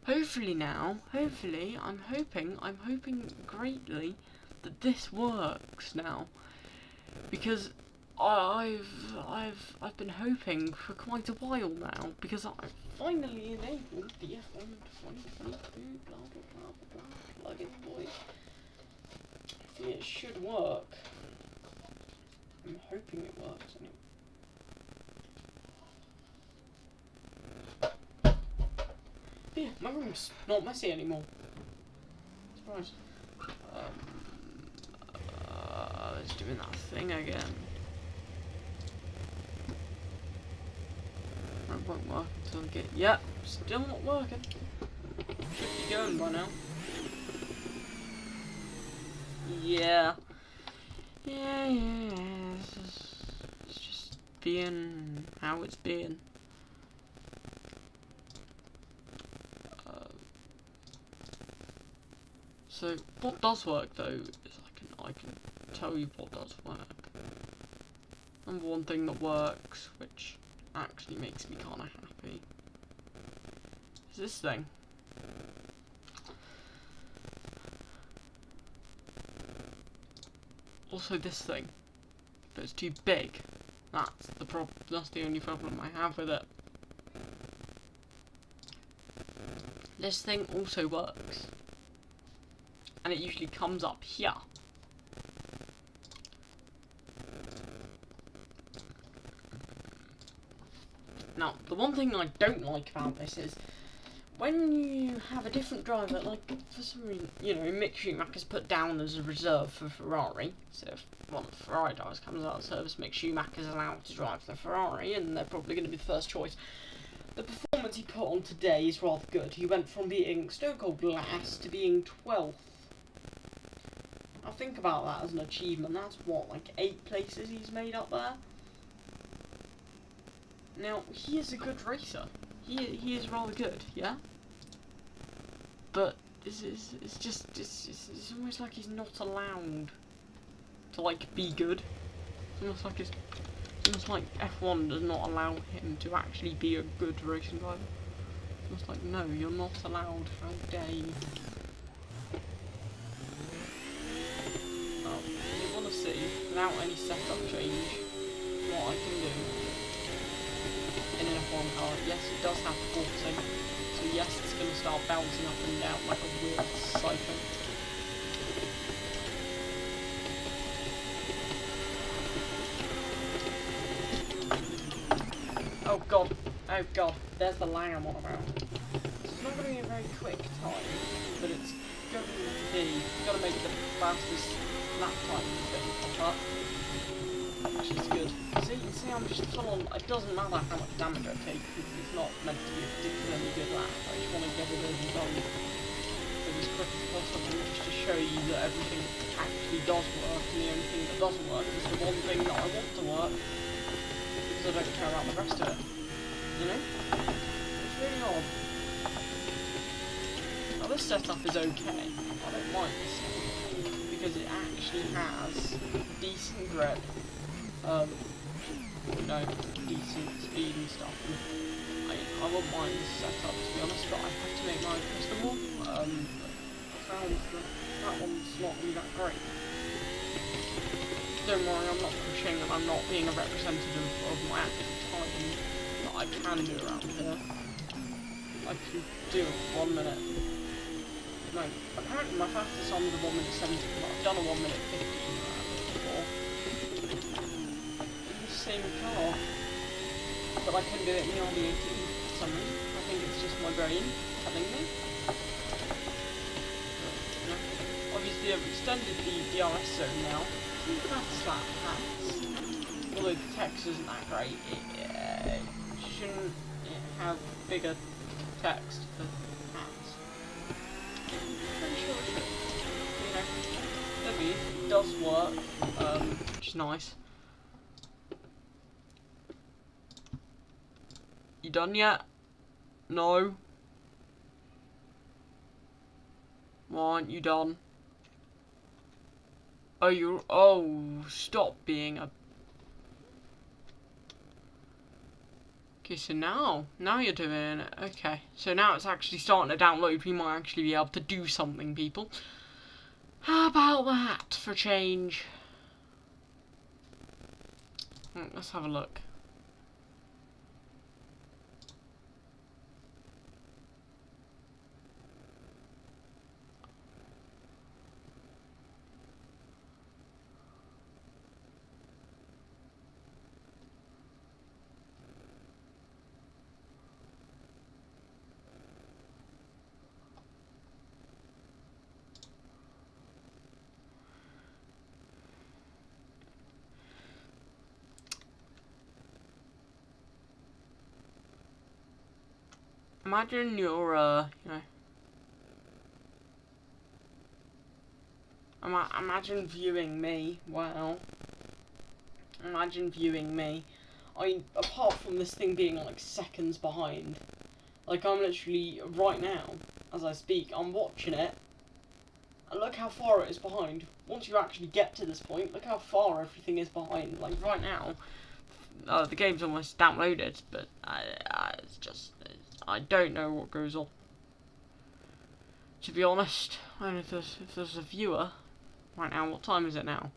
Hopefully now, I'm hoping greatly that this works now, because I've been hoping for quite a while now, because I've finally enabled the F1 2022 blah blah blah plugin boys. Hopefully it should work. I'm hoping it works anyway. Yeah, my room's not messy anymore. Surprise. It's doing that thing again. It won't work until I get. Yep, still not working. Should be going by now. Yeah. It's just being how it's being. So what does work though is I can tell you what does work. Number one thing that works, which actually makes me kind of happy, is this thing. Also this thing. But it's too big. That's the problem. That's the only problem I have with it. This thing also works. And it usually comes up here. Now, the one thing I don't like about this is when you have a different driver, like for some reason, you know, Mick Schumacher's put down as a reserve for Ferrari. So if one of the Ferrari drivers comes out of service, Mick Schumacher's allowed to drive the Ferrari, and they're probably going to be the first choice. The performance he put on today is rather good. He went from being so-called last to being 12th. Now think about that as an achievement. That's what, like 8 places he's made up there? Now, he is a good racer. He is rather good, yeah? But it's almost like he's not allowed to, like, be good. It's almost like F1 does not allow him to actually be a good racing driver. It's almost like, no, you're not allowed. How dare you? Oh, you want to see, without any setup change, what I can do in an F1 car. Yes, it does have forcing, so yes, it's going to start bouncing up and down like a weird cycle. Oh god, there's the lag I'm on about. It's not going to be a very quick time, but it's going to be, you've got to make the fastest lap time thing, but actually it's good. See, I'm just full on, it doesn't matter how much damage I take, because it's not meant to be a particularly good lap. I just want to get it over and done as quick as possible, just to show you that everything actually does work, and the only thing that doesn't work is the one thing that I want to work, because I don't care about the rest of it. You know? It's really odd. Now this setup is okay. I don't mind this setup, because it actually has decent grip, you know, decent speed and stuff. And I wouldn't mind this setup, to be honest, but I have to make my custom one. I found that one's not really that great. Don't worry, I'm not pushing and I'm not being a representative of my actual time. I can do around here. I can do 1 minute. No, apparently my fastest time was a 1 minute 17, but I've done a 1 minute 15 before. In the same car. But I can do it in the RB18 for some reason. I think it's just my brain telling me. Obviously I've extended the DRS zone now. That's that pass. Although the text isn't that great, shouldn't it have bigger text for hats? Pretty sure it should. You know, it does work, which is nice. You done yet? No? Why aren't you done? Oh, stop being a... Okay, so now you're doing it. Okay, so now it's actually starting to download. We might actually be able to do something, people. How about that for change? Let's have a look. Imagine you're, you know, imagine viewing me. Wow. Imagine viewing me. Apart from this thing being like seconds behind, like I'm literally right now, as I speak, I'm watching it, And look how far it is behind. Once you actually get to this point, look how far everything is behind. Like right now, the game's almost downloaded, but it's just, I don't know what goes on. To be honest, and if there's a viewer right now, what time is it now?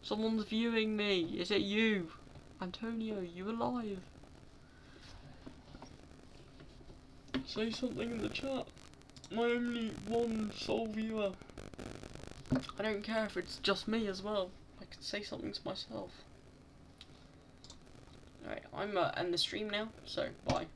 Someone's viewing me. Is it you? Antonio, you alive? Say something in the chat. My only one sole viewer. I don't care if it's just me as well. I can say something to myself. Alright, I'm end the stream now, so bye.